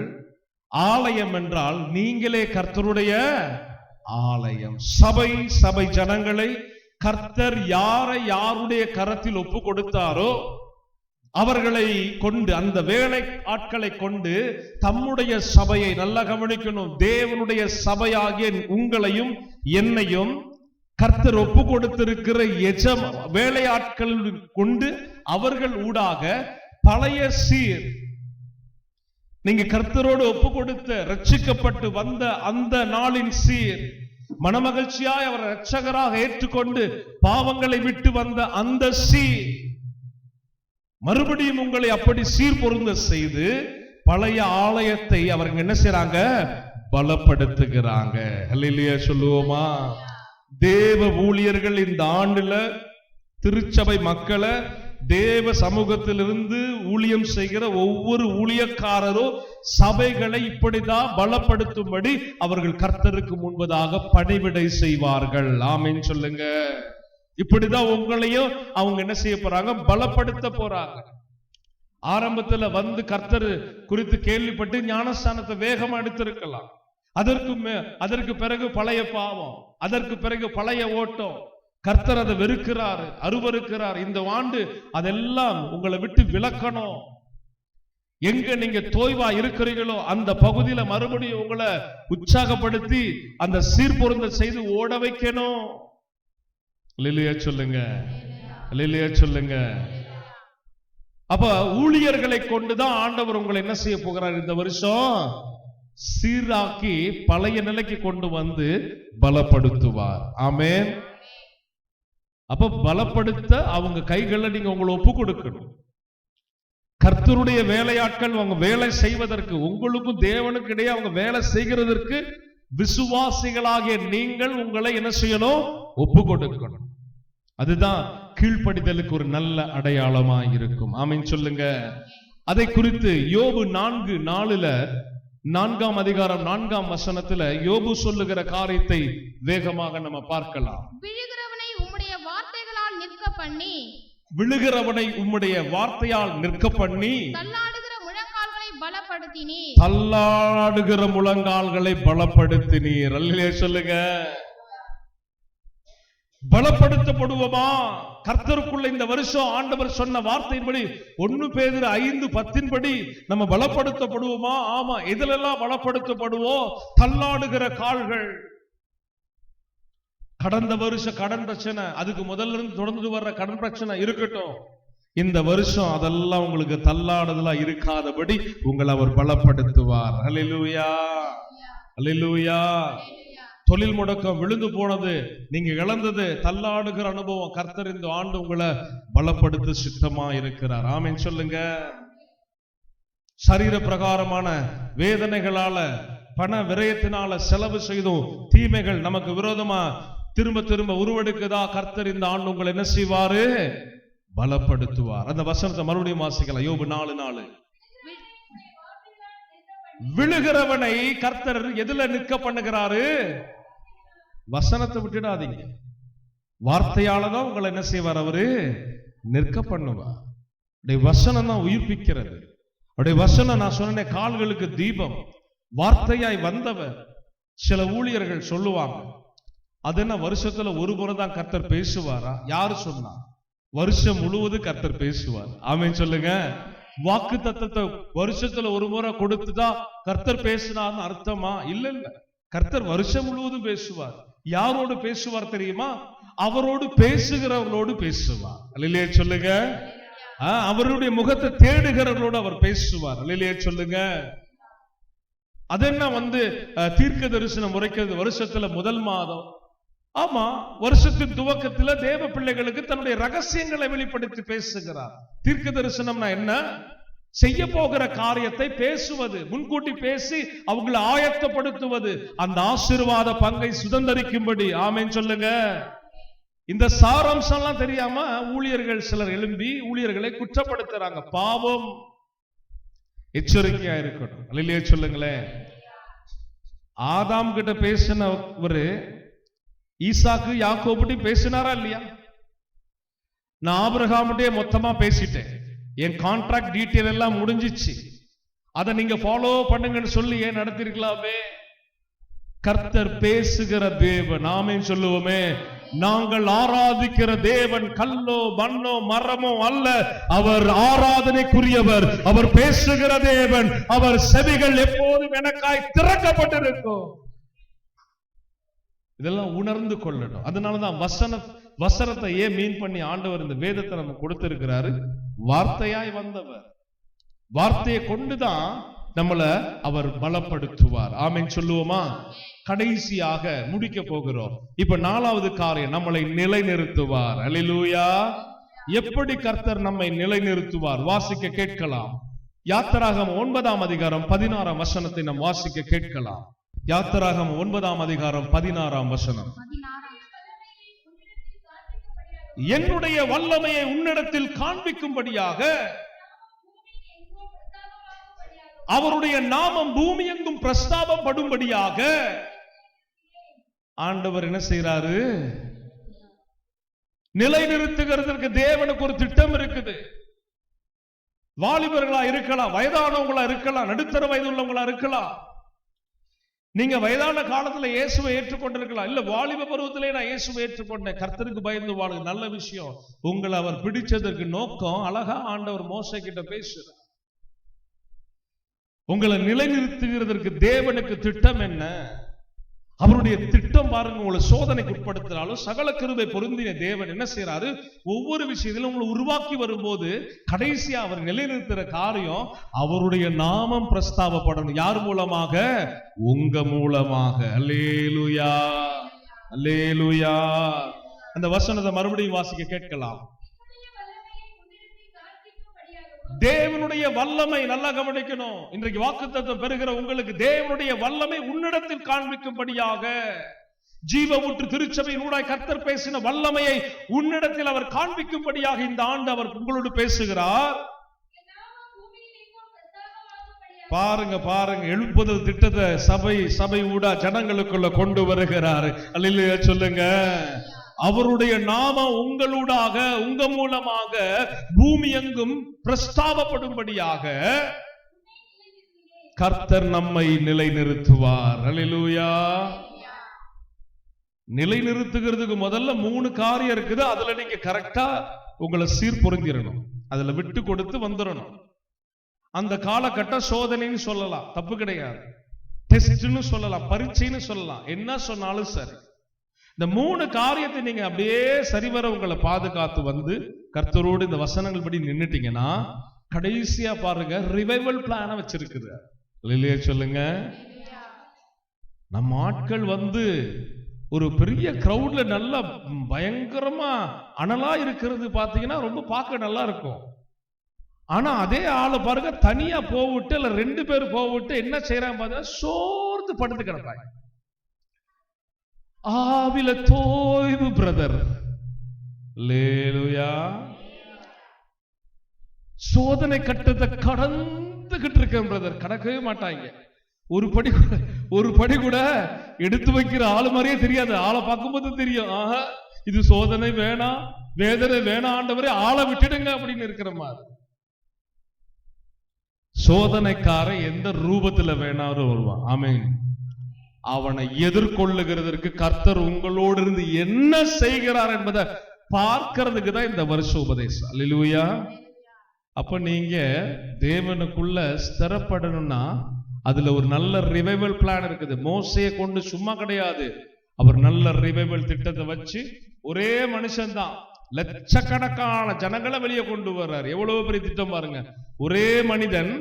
ஆலயம் என்றால் நீங்களே கர்த்தருடைய ஆலயம். சபை ஜனங்களை கர்த்தர் யாருடைய கரத்தில் ஒப்பு கொடுத்தாரோ அவர்களை கொண்டு, அந்த வேலை ஆட்களை கொண்டு தம்முடைய சபையை, நல்லா கவனிக்கணும், தேவனுடைய சபையாகிய உங்களையும் என்னையும் கர்த்தர் ஒப்பு கொடுத்திருக்கிற வேலையாட்கள் கொண்டு அவர்கள் ஊடாக பழைய சீர், நீங்க கர்த்தரோடு ஒப்பு கொடுத்த ரட்சிக்கப்பட்டு வந்த அந்த நாளின் சீர், மனமகிழ்ச்சியாய் அவர் ரட்சகராக ஏற்றுக்கொண்டு பாவங்களை விட்டு வந்த அந்த சீர், மறுபடியும் உங்களை அப்படி சீர் பொருந்த செய்து பழைய ஆலயத்தை அவர்கள் என்ன செய்றாங்க? பலப்படுத்துகிறாங்க. அல்லேலூயா சொல்லுவோமா? தேவ ஊழியர்கள் இந்த ஆண்டுல திருச்சபை மக்களை தேவ சமூகத்திலிருந்து ஊழியம் செய்கிற ஒவ்வொரு ஊழியக்காரரோ சபைகளை இப்படிதான் பலப்படுத்தும்படி அவர்கள் கர்த்தருக்கு முன்பதாக பணிவிடை செய்வார்கள். ஆமென் சொல்லுங்க. இப்படிதான் உங்களையும் அவங்க என்ன செய்ய போறாங்க? பலப்படுத்த போறாங்க. ஆரம்பத்துல வந்து கர்த்தர் குறித்து கேள்விப்பட்டு ஞானஸ்தானத்தை வேகமா எடுத்திருக்கலாம். அதற்கு பிறகு பழைய பாவம், அதற்கு பிறகு பழைய ஓட்டம், கர்த்தர் அதை வெறுக்கிறார், அருவருக்கிறார். இந்த ஆண்டு அதெல்லாம் உங்களை விட்டு விலக்கணும். எங்க நீங்க தோய்வா இருக்கிறீங்களோ அந்த பகுதியில மறுபடியும் உங்களை உற்சாகப்படுத்தி அந்த சீர்பொருந்த செய்து ஓட வைக்கணும். அல்லேலூயா சொல்லுங்க, அல்லேலூயா சொல்லுங்க. அப்ப ஊழியர்களை கொண்டுதான் ஆண்டவர் உங்களை என்ன செய்ய போகிறார்? இந்த வருஷம் சீராக்கி பழைய நிலைக்கு கொண்டு வந்து பலப்படுத்துவார். ஆமென். அப்ப பலப்படுத்த அவங்க கைகளை நீங்க உங்களை ஒப்பு கொடுக்கணும். கர்த்தருடைய வேலையாட்கள் அவங்க வேலை செய்வதற்கு, உங்களுக்கும் தேவனுக்கு இடையே அவங்க வேலை செய்கிறதற்கு விசுவாசிகளாகிய நீங்கள் உங்களை என்ன செய்யணும்? ஒப்பு கொடுக்கணும். அதுதான் கீழ்ப்படிதலுக்கு ஒரு நல்ல அடையாளமா இருக்கும். ஆமென் சொல்லுங்க. அதை குறித்து யோபு 4:4 4ஆம் அதிகாரம் 4ஆம் வசனத்துல யோபு சொல்லுகிற காரியத்தை வேகமாக நம்ம பார்க்கலாம். விழுகிறவனை உம்முடைய வார்த்தைகளால் நிற்க பண்ணி, விழுகிறவனை உம்முடைய வார்த்தையால் நிற்க பண்ணி, தள்ளாடுகிற முழங்கால்களை பலப்படுத்தினீர், தள்ளாடுகிற முழங்கால்களை பலப்படுத்தினீர். அல்லேலூயா சொல்லுங்க. பலப்படுத்தப்படுவோமா? கர்த்தருக்குள்ள இந்த வருஷம் ஆண்டவர் சொன்ன வார்த்தையின்படி 1 பேதுரு 5:10 நம்ம பலப்படுத்தப்படுவோமா? ஆமா. எதிலெல்லாம் பலப்படுத்தப்படுவோம்? தள்ளாடுகிற கால்கள். கடந்த வருஷம் கடன் பிரச்சனை, அதுக்கு முதல்ல இருந்து தொடர்ந்து வர்ற கடன் பிரச்சனை இருக்கட்டும். இந்த வருஷம் அதெல்லாம் உங்களுக்கு தள்ளாடுதலா இருக்காதபடி உங்களை அவர் பலப்படுத்துவார். அல்லேலூயா, அல்லேலூயா. தொழில் முடக்கம், விழுந்து போனது, நீங்க இழந்தது, தள்ளாடுகிற அனுபவம், கர்த்தர் இந்த ஆண்டு உங்களை பலப்படுத்த சித்தமா இருக்கிறார். ஆமென் சொல்லுங்க. சரீர பிரகாரமான வேதனைகளால, பண விரயத்தினால, செலவு செய்தும் தீமைகள் நமக்கு விரோதமா திரும்ப திரும்ப உருவெடுக்குதா? கர்த்தர் இந்த ஆண்டு உங்களை என்ன செய்வாரு? பலப்படுத்துவார். அந்த வசனத்தை மறுபடியும் வாசிக்கலாம். யோபு 4:4. விழுகிறவனை கர்த்தர் எதுல நிற்க பண்ணுகிறாரு? வசனத்தை விட்டுடாதீங்க. வார்த்தையாலதான் உங்களை என்ன செய்வார்? அவரு நிற்க பண்ணுவார். வசனம் தான் உயிர்ப்பிக்கிறது. அவருடைய வசனம் நான் சொன்ன கால்களுக்கு தீபம், வார்த்தையாய் வந்தவர். சில ஊழியர்கள் சொல்லுவாங்க, அது என்ன வருஷத்துல ஒரு முறை தான் கர்த்தர் பேசுவாரா? யாரு சொன்னா? வருஷம் முழுவதும் கர்த்தர் பேசுவார். ஆமென் சொல்லுங்க. வாக்கு தத்தத்தை வருஷத்துல ஒரு முறை கொடுத்துதான் கர்த்தர் பேசினார்னு அர்த்தமா? இல்ல இல்ல, கர்த்தர் வருஷம் முழுவதும் பேசுவார். யாரோடு பேசுவார் தெரியுமா? அவரோடு பேசுகிறவர்களோடு பேசுவார். அல்லேலூயா சொல்லுங்க. அவருடைய முகத்தை தேடுகிறவர்களோடு அவர் பேசுவார். அல்லேலூயா சொல்லுங்க. அதென்ன தீர்க்க தரிசனம் உரைக்கிறது வருஷத்துல முதல் மாதம். ஆமா, வருஷத்தின் துவக்கத்துல தேவ பிள்ளைகளுக்கு தன்னுடைய ரகசியங்களை வெளிப்படுத்தி பேசுகிறார். தீர்க்க தரிசனம்னா என்ன? செய்ய போகிற காரியத்தை பேசுவது, முன்கூட்டி பேசி அவங்களை ஆயத்தப்படுத்துவது, அந்த ஆசீர்வாத பங்கை சுதந்தரிக்கும்படி. ஆமென் சொல்லுங்க. இந்த சாராம்சம் எல்லாம் தெரியாம ஊழியர்கள் சிலர் எழும்பி ஊழியர்களை குற்றப்படுத்துறாங்க. பாவம். எச்சரிக்கையா இருக்கணும். அல்லேலூயா சொல்லுங்களேன். ஆதாம் கிட்ட பேசினவரு ஈசாக்கு யாக்கோபுட்டி பேசினாரா இல்லையா? நான் ஆபிரகாமுட்டே மொத்தமா பேசிட்டேன், என் கான்ட்ராக்ட் டீட்டெயில் எல்லாம் முடிஞ்சிச்சு, அதை நீங்க ஃபாலோ பண்ணுங்கன்னு சொல்லி ஏன் நடத்திருக்கலாமே? கர்த்தர் பேசுகிற தேவன். ஆமென் சொல்லுவோமே. நாங்கள் ஆராதிக்கிற தேவன் கல்லோ மண்ணோ மரமோ அல்ல, அவர் ஆராதனைக்குரியவர், அவர் பேசுகிற தேவன், அவர் செவிகள் எப்போதும் எனக்காய் திறக்கப்பட்டிருக்கும். இதெல்லாம் உணர்ந்து கொள்ளணும். அதனாலதான் வசனத்தை ஏன் மீன் பண்ணி ஆண்டவர் இந்த வேதத்தை நம்ம கொடுத்திருக்கிறாரு. வார்த்தையாய் வந்தவர், வார்த்தையை கொண்டுதான் நம்மள அவர் பலப்படுத்துவார். ஆமென் சொல்லுவோமா? கடைசியாக முடிக்க போகிறோம். இப்ப 4வது காரியம், நம்மளை நிலைநிறுத்துவார். அல்லேலூயா. எப்படி கர்த்தர் நம்மை நிலைநிறுத்துவார்? வாசிக்க கேட்கலாம். யாத்திராகமம் 9ஆம் அதிகாரம் 16ஆம் வசனத்தை நாம் வாசிக்க கேட்கலாம். யாத்திராகமம் 9ஆம் அதிகாரம் 16ஆம் வசனம். என்னுடைய வல்லமையை உன்னிடத்தில் காண்பிக்கும்படியாக அவருடைய நாமம் பூமி எங்கும் பிரஸ்தாபம் படும்படியாக ஆண்டவர் என்ன செய்யறாரு? நிலைநிறுத்துகிறதுக்கு தேவனுக்கு ஒரு திட்டம் இருக்குது. வாலிபர்களா இருக்கலாம், வயதானவங்களா இருக்கலாம், நடுத்தர வயது உள்ளவங்களா இருக்கலாம். நீங்க வயதான காலத்துல இயேசுவை ஏற்றுக்கொண்டிருக்கலாம். இல்ல, வாலிப பருவத்திலே நான் இயேசுவை ஏற்றுக்கொண்டேன், கர்த்தருக்கு பயந்து வாழுங்க, நல்ல விஷயம். உங்களை அவர் பிடிச்சதற்கு நோக்கம் அழகா ஆண்டவர் மோசே கிட்ட பேசுறார். உங்களை நிலைநிறுத்துகிறதற்கு தேவனுக்கு திட்டம் என்ன? அவருடைய திட்டம் பாருங்க. உங்களை சோதனைக்கு உட்படுத்தினாலும் சகல கிருபை பொருந்தின தேவன் என்ன செய்யறாரு? ஒவ்வொரு விஷயத்திலும் உங்களை உருவாக்கி வரும்போது கடைசியா அவர் நிலைநிறுத்துற காரியம், அவருடைய நாமம் பிரஸ்தாபப்படணும். யார் மூலமாக? உங்க மூலமாக. அல்லேலூயா, அல்லேலூயா. அந்த வசனத்தை மறுபடியும் வாசிக்க கேட்கலாம். தேவனுடைய வல்லமை, நல்லா கவனிக்கணும். இன்றைக்கு வாக்குத்தத்தம் பெறுகிற உங்களுக்கு தேவனுடைய வல்லமை உன்னிடத்தில் காண்பிக்கும்படியாக, ஜீவ ஊற்று திருச்சபையின் ஊடாய் கர்த்தர் பேசின வல்லமையை உன்னிடத்தில் அவர் காண்பிக்கும்படியாக இந்த ஆண்டு அவர் உங்களோடு பேசுகிறார். பாருங்க பாருங்க, எழுப்புதல் திட்டத்தை சபை ஊடா ஜனங்களுக்குள்ள கொண்டு வருகிறார். அல்லேலூயா சொல்லுங்க. அவருடைய நாமம் உங்களூடாக, உங்க மூலமாக பூமி எங்கும் பிரஸ்தாபப்படும்படியாக கர்த்தர் நம்மை நிலைநிறுத்துவார். அல்லேலூயா. நிலைநிறுத்துகிறதுக்கு முதல்ல 3 காரியம் இருக்குது. அதுல நீங்க கரெக்டா உங்களை சீர்பொருந்திரணும், அதுல விட்டு கொடுத்து வந்துடணும். அந்த காலகட்ட சோதனைன்னு சொல்லலாம், தப்பு கிடையாது. டெஸ்ட்னு சொல்லலாம், பரீட்சைன்னு சொல்லலாம், என்ன சொன்னாலும் சரி. இந்த 3 காரியத்தை நீங்க அப்படியே சரிவர உங்களை பாதுகாத்து வந்து கர்த்தரோடு இந்த வசனங்கள் படி நின்னுட்டீங்கன்னா, கடைசியா பாருங்க ரிவைவல் பிளான வச்சிருக்குது. இல்லையா சொல்லுங்க. நம்ம ஆட்கள் ஒரு பெரிய கிரௌட்ல நல்லா பயங்கரமா அனலா இருக்கிறது பாத்தீங்கன்னா ரொம்ப பார்க்க நல்லா இருக்கும். ஆனா அதே ஆளை பாருங்க தனியா போவிட்டு இல்ல 2 பேர் போவிட்டு என்ன செய்யறாங்க பாத்தீங்கன்னா, சோர்ந்து படுத்து கிடப்பாங்க. ஆவில தோய்வு பிரதர். அல்லேலூயா. சோதனை கட்டத்தை கடந்துகிட்டு இருக்கேன் பிரதர். கடக்கவே மாட்டாங்க. ஒரு படி கூட எடுத்து வைக்கிற ஆளு மாதிரியே தெரியாது. ஆளை பார்க்கும்போது தெரியும், ஆஹா இது சோதனை வேணாம், வேதனை வேணாம் ஆண்டவரே, ஆளை விட்டுடுங்க அப்படின்னு இருக்கிற மாதிரி. சோதனைக்காரன் எந்த ரூபத்துல வேணாலும் வருவான். ஆமென். அவனை எதிர்கொள்ளுகிறதற்கு கர்த்தர் உங்களோடு இருந்து என்ன செய்கிறார் என்பதை பார்க்கிறதுக்கு தான் இந்த வருஷ உபதேசம். அல்லேலூயா. அப்ப நீங்க தேவனுக்குள்ள ஸ்திரப்படணும்னா அதுல ஒரு நல்ல ரிவைவல் பிளான் இருக்குது. மோசையை கொண்டு சும்மா கிடையாது. அவர் நல்ல ரிவைவல் திட்டத்தை வச்சு ஒரே மனுஷன் தான் லட்சக்கணக்கான ஜனங்களை வெளியே கொண்டு வர்றார். எவ்வளவு பெரிய திட்டம் பாருங்க. ஒரே மனிதன்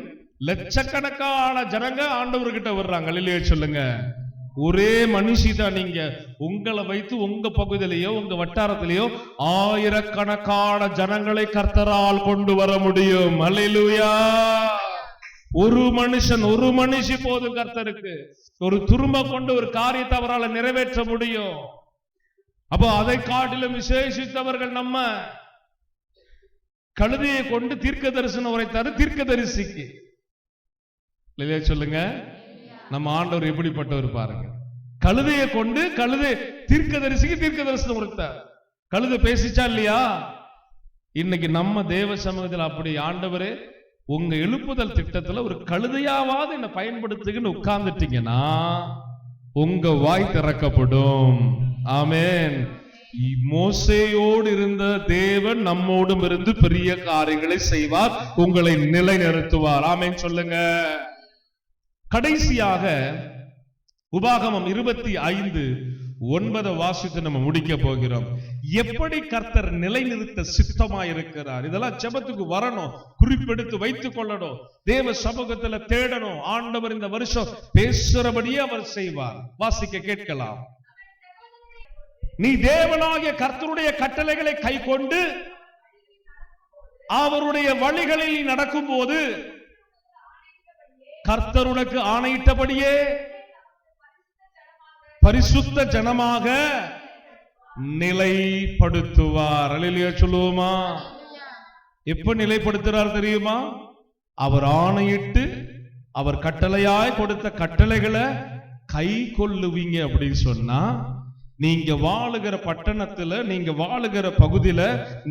லட்சக்கணக்கான ஜனங்க ஆண்டவர்கிட்ட வர்றாங்க. இல்லையே சொல்லுங்க. ஒரே மனுஷி தான். நீங்க உங்களை வைத்து உங்க பகுதியிலேயோ உங்க வட்டாரத்திலேயோ ஆயிரக்கணக்கான ஜனங்களை கர்த்தரால் கொண்டு வர முடியும். அல்லேலூயா. ஒரு மனுஷன் ஒரு மனுஷி போதும் கர்த்தருக்கு. ஒரு துரும்ப கொண்டு ஒரு காரியத்தை அவரால் நிறைவேற்ற முடியும். அப்போ அதை காட்டிலும் விசேஷித்தவர்கள் நம்ம. கழுதையை கொண்டு தீர்க்க தரிசனம் உரைத்தாரு தீர்க்க தரிசிக்கு. இல்லையா சொல்லுங்க. நம்ம ஆண்டவர் எப்படிப்பட்டவர் பாருங்க. கழுதையை கொண்டு கழுதை தீர்க்க தரிசிக்கு தீர்க்க தரிசனம் உரைத்தார். கழுதை பேசிச்சா இல்லையா? இன்னைக்கு நம்ம தேவ சமூகத்தில் அப்படி ஆண்டவரே உங்க எழுப்புதல் திட்டத்துல ஒரு கழுதையாவது என்ன பயன்படுத்துங்கன்னு உட்கார்ந்துட்டீங்கன்னா உங்க வாய் திறக்கப்படும். ஆமென். மோசேயோடு இருந்த தேவன் நம்மோடும் இருந்து பெரிய காரியங்களை செய்வார், உங்களை நிலைநிறுத்துவார். ஆமென் சொல்லுங்க. கடைசியாக உபாகமம் 25:9 வாசித்து நம்ம முடிக்க போகிறோம். எப்படி கர்த்தர் நிலைநிறுத்த சித்தமாயிருக்கிறார். இதெல்லாம் ஜெபத்துக்கு வரணும், குறிப்பெடுத்து வைத்துக் கொள்ளணும், தேவ சமூகத்துல தேடணும். ஆண்டவர் இந்த வருஷம் பேசுறபடியே அவர் செய்வார். வாசிக்க கேட்கலாம். நீ தேவனாகிய கர்த்தருடைய கட்டளைகளை கை கொண்டு அவருடைய வழிகளில் நீ நடக்கும் போது கர்த்தர் உனக்கு ஆணையிட்டபடியே பரிசுத்த ஜனமாக நிலைப்படுத்துவார். அல்லேலூயா சொல்லுவோமா? எப்ப நிலைப்படுத்துறார் தெரியுமா? அவர் ஆணையிட்டு அவர் கட்டளையாய் கொடுத்த கட்டளைகளை கை கொள்ளுவீங்க அப்படின்னு சொன்னா, நீங்க வாழுகிற பட்டணத்துல, நீங்க வாழுகிற பகுதியில,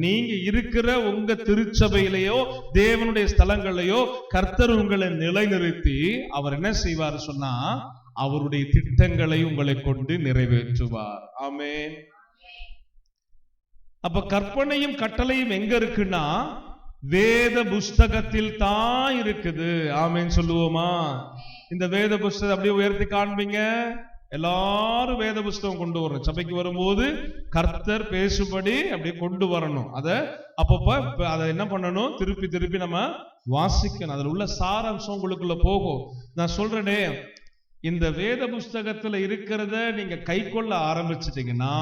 நீங்க இருக்கிற உங்க திருச்சபையிலேயோ தேவனுடைய ஸ்தலங்களையோ கர்த்தர் உங்களை நிலைநிறுத்தி அவர் என்ன செய்வார் சொன்னா, அவருடைய திட்டங்களை உங்களை கொண்டு நிறைவேற்றுவார். ஆமென். அப்ப கற்பனையும் கட்டளையும் எங்க இருக்குன்னா வேத புஸ்தகத்தில் தான் இருக்குது. ஆமென் சொல்லுவோமா? இந்த வேத புஸ்தகம் அப்படியே உயர்த்தி காண்பீங்க. எல்லாரும் வேத புஸ்தகம் கொண்டு வரணும். சபைக்கு வரும்போது கர்த்தர் பேசும்படி அப்படி கொண்டு வரணும். அத அப்பப்ப அதை என்ன பண்ணணும், திருப்பி திருப்பி நம்ம வாசிக்கணும். அதுல உள்ள சாராம்சம் உங்களுக்குள்ள போகும். நான் சொல்றேனே, இந்த வேத புஸ்தகத்துல இருக்கிறத நீங்க கை கொள்ள ஆரம்பிச்சிட்டீங்கன்னா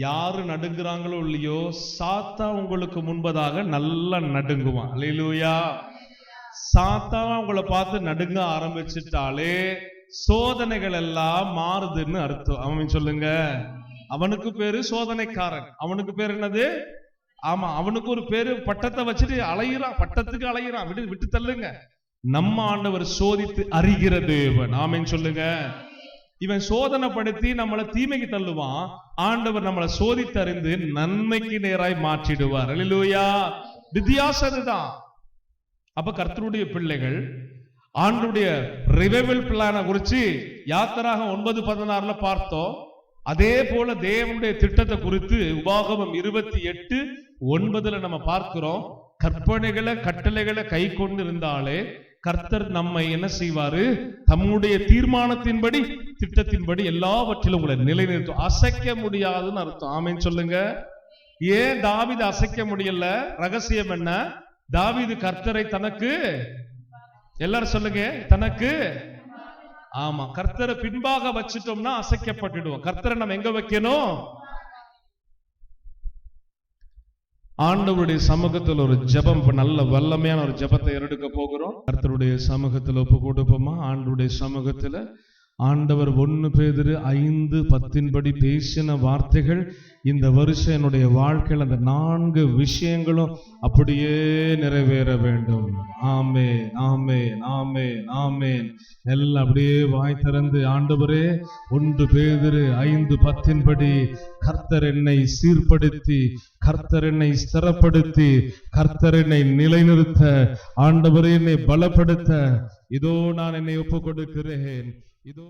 யாரு நடுங்குறாங்களோ இல்லையோ, சாத்தா உங்களுக்கு முன்பதாக நல்லா நடுங்குவான். அல்லேலூயா. சாத்தா உங்களை பார்த்து நடுங்க ஆரம்பிச்சுட்டாலே சோதனைகள் எல்லாம் மாறுதுன்னு அர்த்தம். அவன் சொல்லுங்க. அவனுக்கு பேரு சோதனைக்காரன். அவனுக்கு பேரு என்னது? ஆமா, அவனுக்கு ஒரு பேரு, பட்டத்தை வச்சுட்டு அலையிறான், பட்டத்துக்கு அலையிறான். விட்டு தள்ளுங்க. நம்ம ஆண்டவர் சோதித்து அறிகிற தேவன். ஆமென் சொல்லுங்க. இவன் சோதனைப்படுத்தி நம்மளை தீமைக்கு தள்ளுவான். ஆண்டவர் நம்மளை சோதித்து அறிந்து நன்மைக்கு நேராய் மாற்றிடுவார். அல்லேலூயா. வித்தியாசம் தான். அப்ப கர்த்தருடைய பிள்ளைகள் ஆண்டுடைய ரிவைவல் பிளான குறிச்சு யாத்திராகம் 9:16 பார்த்தோம். அதே போல தேவனுடைய திட்டத்தை குறித்து உபாகமம் 28:9 நம்ம பார்க்கிறோம். கற்பனைகளை கட்டளைகளை கை கொண்டு இருந்தாலே கர்த்தர் நம்மை என்ன செய்வாரு? தம்முடைய தீர்மானத்தின்படி திட்டத்தின்படி எல்லாவற்றிலும் உங்களை நிலைநிறுத்தும். அசைக்க முடியாதுன்னு அர்த்தம். ஆமென் சொல்லுங்க. ஏன் தாவீது அசைக்க முடியல? ரகசியம் என்ன? தாவீது கர்த்தரை தனக்கு, எல்லாரும் சொல்லுங்க, தனக்கு, ஆமா, கர்த்தரை பின்பாக வச்சிட்டோம்னா அசைக்கப்பட்டுடுவோம். கர்த்தரை நம்ம எங்க வைக்கணும்? ஆண்டவருடைய சமூகத்தில் ஒரு ஜெபம், நல்ல வல்லமையான ஒரு ஜெபத்தை எடுக்க போகிறோம். கர்த்தருடைய சமூகத்தில் ஒப்பு கொடுப்போமா? ஆண்டவருடைய சமூகத்துல ஆண்டவர் 1 பேதுரு 5:10 பேசின வார்த்தைகள் இந்த வருஷம் என்னுடைய வாழ்க்கையில் அந்த 4 விஷயங்களும் அப்படியே நிறைவேற வேண்டும். ஆமென், ஆமென், ஆமென், ஆமென். எல்லாம் அப்படியே வாய் திறந்து, ஆண்டவரே 1 பேதுரு 5:10 கர்த்தர் என்னை சீர்படுத்தி, கர்த்தர் என்னை ஸ்திரப்படுத்தி, கர்த்தர் என்னை நிலைநிறுத்த, ஆண்டவரே என்னை பலப்படுத்த, இதோ நான் என்னை ஒப்புக் கொடுக்கிறேன். இதோ